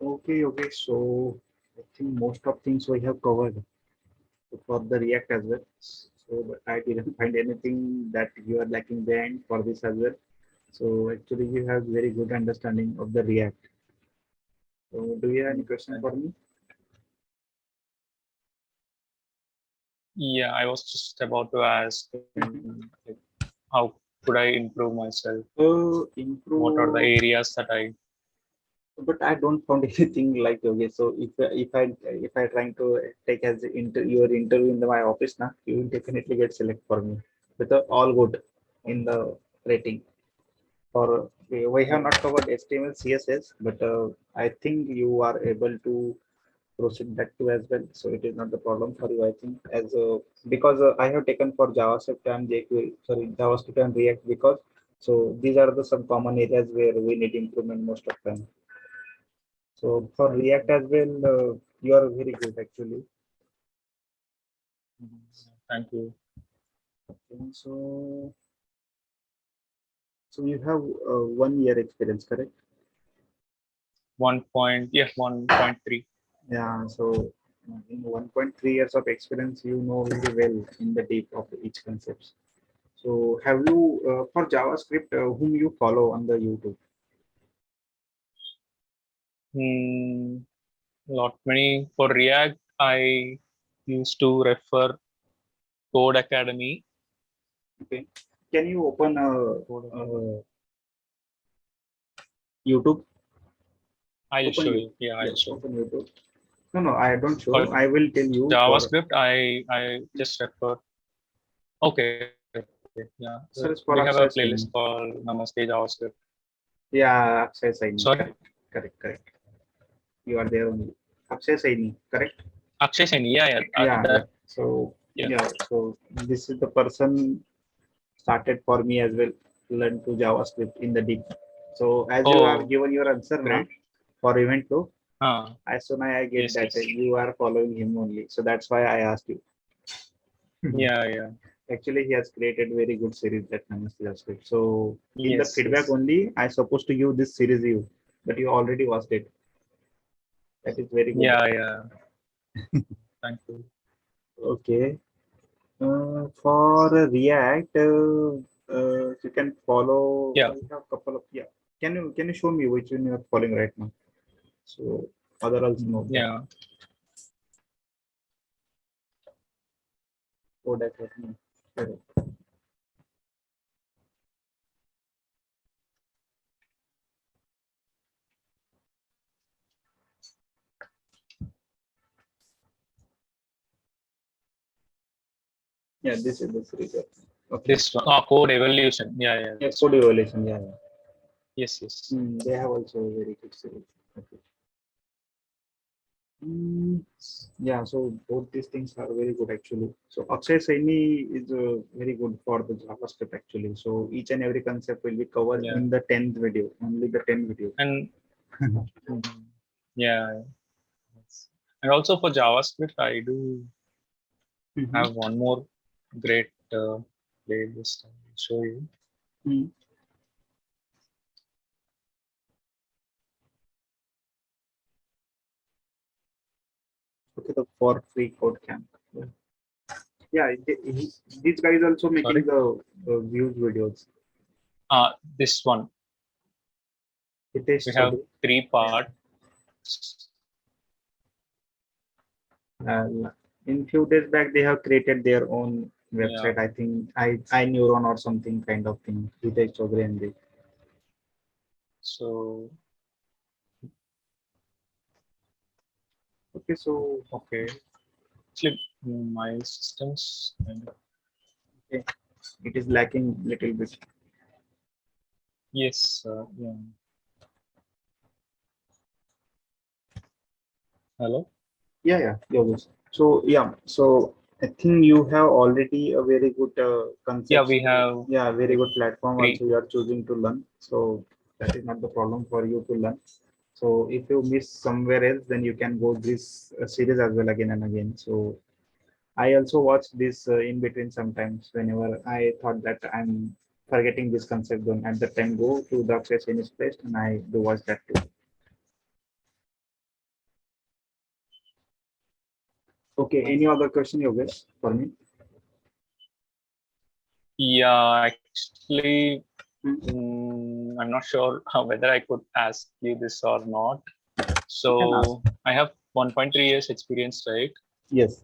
S2: Okay, okay. So I think most of things we have covered for the React as well. So but I didn't find anything that you are lacking behind for this as well. So actually you have very good understanding of the React. So do you have any question
S1: And
S2: for me?
S1: yeah, I was just about to ask, like, how could I improve myself? What are the
S2: Improve,
S1: areas that I?
S2: but I don't found anything like okay. So if I trying to take as your interview in my office now, you will definitely get select for me with all good in the rating. For we have not covered HTML, CSS, but I think you are able to proceed that too as well. So it is not the problem for you, I think, as because I have taken for JavaScript and jQuery, sorry, JavaScript and React because so these are the some common areas where we need improvement most of time. So for React as well, you are very good actually.
S1: Thank you.
S2: Okay, so you have 1 year experience, correct?
S1: 1.3.
S2: Yeah. So in 1.3 years of experience, you know very well in the deep of each concepts. So have you for JavaScript whom you follow on the YouTube?
S1: Lot many for React. I used to refer Code Academy.
S2: Okay. Can you open
S1: Code
S2: YouTube?
S1: I'll
S2: Open
S1: show
S2: you.
S1: you. Yeah, I'll
S2: Yes,
S1: show you.
S2: open YouTube. No, no, I don't
S1: For
S2: show. I will tell you for
S1: JavaScript, I just refer. Okay, yeah. We
S2: search
S1: have
S2: for
S1: a
S2: Akshay
S1: playlist
S2: Saini.
S1: called Namaste JavaScript.
S2: Yeah, Akshay Saini.
S1: Sorry,
S2: Correct, correct, correct. You are there only. Akshay Saini. Correct.
S1: Akshay Sen. Yeah, yeah.
S2: Yeah, yeah.
S1: That
S2: So
S1: yeah.
S2: yeah, so this is the person started for me as well. Learn to JavaScript in the deep. So as you are
S1: Oh,
S2: given your answer now
S1: great.
S2: for event two,
S1: Ah,
S2: as soon as I get
S1: yes,
S2: that
S1: yes.
S2: you are following him only. So that's why I asked you.
S1: Yeah, yeah.
S2: Actually, he has created very good series that Namaste JavaScript. So in the
S1: Yes,
S2: feedback
S1: yes.
S2: only, I supposed to give this series you, but you already watched it. That is very good.
S1: Yeah, yeah. Thank you.
S2: Okay. For React, you can follow.
S1: Yeah.
S2: We have couple of yeah. Can you show me which one you are following right now? So other also know that.
S1: Yeah.
S2: code effort. Correct. Yeah, this is the result. Okay.
S1: This one, code evolution. Yeah.
S2: Yeah, code evaluation. Yeah.
S1: Yes.
S2: They have also a very good series. Okay. Yeah, so both these things are very good actually. So Akshay Saini is very good for the JavaScript actually. So each and every concept will be covered
S1: Yeah.
S2: in the 10th video, only the 10th video.
S1: And yeah. And also for JavaScript, I do have one more great playlist. I'll show you.
S2: Okay, the for free code camp. Yeah, these guys also making the views videos.
S1: This one.
S2: It is
S1: We have 3 parts.
S2: In few days back, they have created their own website.
S1: Yeah.
S2: I think I Neuron or something kind of thing. Hitesh Chaudhary and they.
S1: So
S2: Okay, so
S1: okay. Actually, my systems kind of.
S2: okay, it is lacking little bit.
S1: Yes. Yeah. Hello.
S2: Yeah. So yeah, so I think you have already a very good concept.
S1: Yeah, we have.
S2: Yeah, very good platform.
S1: 3.
S2: Also, you are choosing to learn. So that is not the problem for you to learn. So if you miss somewhere else, then you can go this series as well again and again. So I also watch this in between sometimes whenever I thought that I'm forgetting this concept. Then at the time go to the Akshay Saini's place and I do watch that too. Okay, any other question, Yogesh, for me?
S1: Yeah, actually, I'm not sure whether I could ask you this or not. So I have 1.3 years experience, right?
S2: Yes.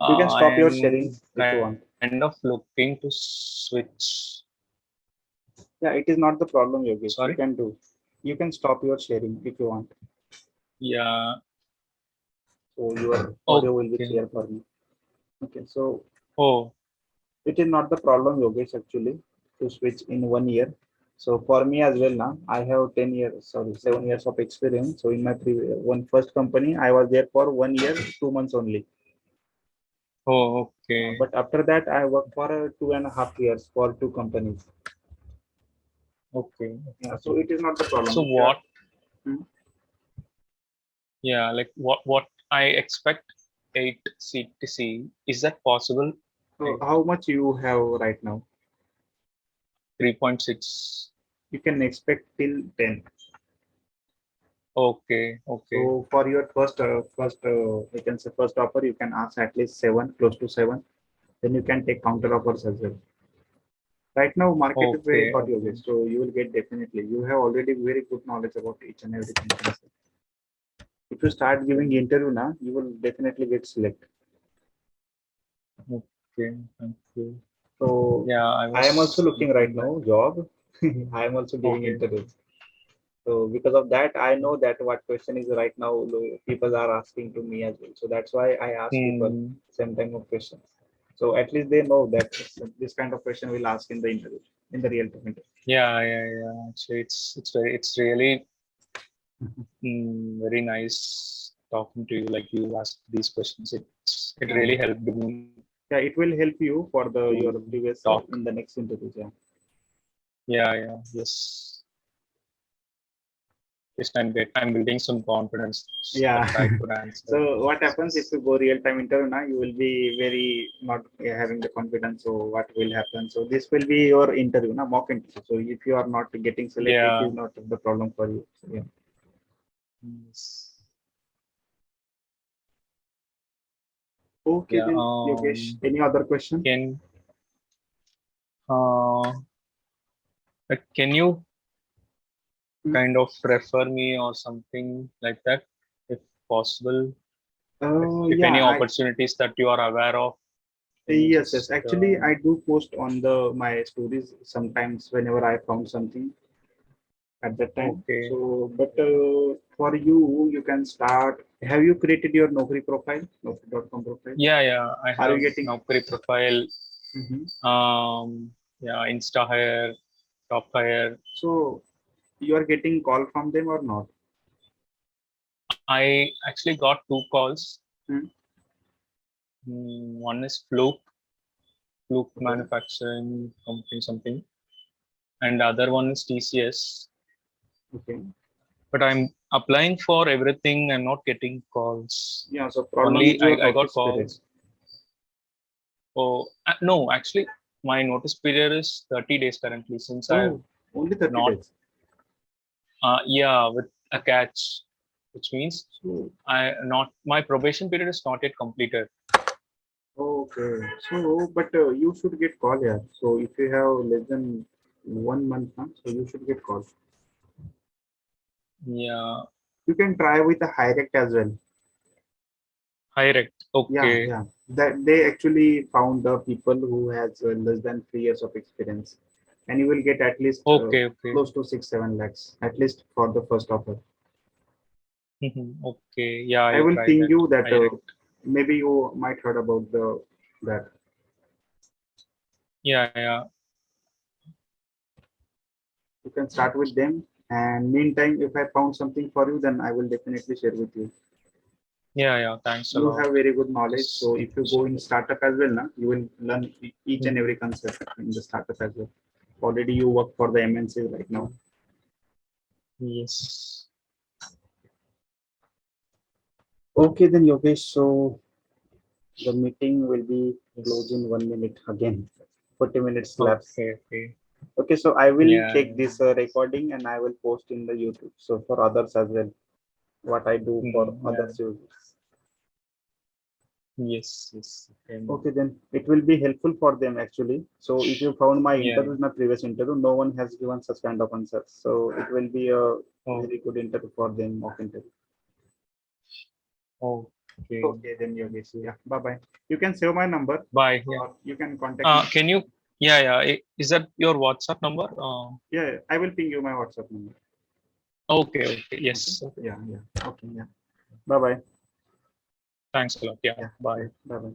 S2: You can stop your
S1: I'm
S2: sharing if you want.
S1: kind of looking to switch.
S2: Yeah, it is not the problem, Yogesh.
S1: Sorry?
S2: You can do. You can stop your sharing if you want.
S1: Yeah.
S2: So your audio will be
S1: Okay.
S2: clear for me. Okay, so
S1: Oh,
S2: it is not the problem, Yogesh, actually, to switch in 1 year. So for me as well now, I have 7 years of experience. So in my first company, I was there for 1 year, 2 months only.
S1: okay.
S2: But after that, I worked for 2.5 years for 2 companies.
S1: Okay.
S2: Yeah, so it is not the problem.
S1: So what?
S2: Hmm?
S1: Yeah, like what I expect 8 CTC, is that possible?
S2: So how much you have right now?
S1: 3.6.
S2: You can expect till 10.
S1: Okay.
S2: So for your you can say first offer, you can ask at least 7, close to 7. Then you can take counter offers as well. Right now, market is very hot, Yogesh, so you will get definitely. You have already very good knowledge about each and everything. If you start giving interview now, you will definitely get selected.
S1: Okay, thank you.
S2: So
S1: Yeah,
S2: I am also looking right now job. I am also giving interviews. So because of that, I know that what question is right now people are asking to me as well. So that's why I ask people same type of questions. So at least they know that this kind of question will ask in the interview, in the real time interview.
S1: Yeah. Actually, it's really very nice talking to you. Like you asked these questions. It really helped me.
S2: Yeah, it will help you for your previous
S1: talk
S2: in the next interviews.
S1: Yes. This time I'm building some confidence.
S2: Yeah.
S1: That I could answer.
S2: So what happens if you go real time interview now? You will be very not having the confidence. So what will happen? So this will be your interview, now mock interview. So if you are not getting selected, it is not the problem for you. So, yeah.
S1: Yes.
S2: Okay, then Yogesh, any other question?
S1: Can you kind of refer me or something like that, if possible? If any opportunities that you are aware of.
S2: Yes,
S1: just,
S2: yes. Actually, I do post on the my stories sometimes whenever I found something at that time.
S1: okay.
S2: So, but for you, you can start. Have you created your Naukri profile, Naukri.com profile?
S1: Yeah, I
S2: Are you
S1: have
S2: getting?
S1: Naukri profile.
S2: Mhm.
S1: Yeah, Insta Hire, Top Hire.
S2: So you are getting call from them or not?
S1: I actually got 2 calls.
S2: Hmm.
S1: One is Fluke
S2: Okay.
S1: Manufacturing Company something, and the other one is TCS.
S2: Okay.
S1: But I'm applying for everything. I'm not getting calls.
S2: Yeah. So problem
S1: Only
S2: is your
S1: I got
S2: notice period.
S1: calls. Oh no, actually, my notice period is 30 days currently since I have
S2: Oh, only 30
S1: not.
S2: days.
S1: Yeah, with a catch, which means
S2: So
S1: my probation period is not yet completed.
S2: okay. So but you should get call here. So if you have less than 1 month, huh, so you should get call.
S1: Yeah,
S2: You can try with a high rate as well.
S1: Direct.
S2: Yeah,
S1: Okay,
S2: yeah. That they actually found the people who has less than 3 years of experience, and you will get at least
S1: okay.
S2: close to 6-7 lakhs at least for the first offer.
S1: Okay. Yeah,
S2: I
S1: I'll
S2: will
S1: try
S2: ping
S1: that.
S2: you that
S1: Direct.
S2: maybe you might heard about the that.
S1: Yeah.
S2: You can start with them, and meantime, if I found something for you, then I will definitely share with you.
S1: Yeah. Thanks a
S2: You
S1: lot.
S2: have very good knowledge,
S1: Yes,
S2: so
S1: I
S2: if you go
S1: appreciate
S2: in
S1: it.
S2: startup as well, na, you will learn each and every
S1: Mhm.
S2: concept in the startup as well. Already you work for the MNC right now.
S1: Yes.
S2: Okay, then Yogesh, so the meeting will be closed
S1: Yes.
S2: in 1 minute again. 40 minutes lapse.
S1: Okay.
S2: Okay, so I will
S1: Yeah.
S2: take this recording and I will post in the YouTube. So for others as well, what I do for
S1: Yeah.
S2: others users.
S1: Yes. Okay.
S2: Okay, then it will be helpful for them actually. So if you found my
S1: Yeah.
S2: interview in my previous interview, no one has given such kind of answers. So it will be a
S1: Oh,
S2: very good interview for them, mock interview.
S1: okay.
S2: Okay, then Yogesh. Yeah, bye bye. You can save my number
S1: Bye. Yeah.
S2: or you can contact me.
S1: Can you? Yeah. Is that your WhatsApp number?
S2: Yeah, I will ping you my WhatsApp number.
S1: Okay.
S2: Okay.
S1: Yes. Okay.
S2: Yeah. Okay. Yeah. Bye bye.
S1: Thanks a lot. Yeah.
S2: Yeah.
S1: Bye.
S2: Bye bye.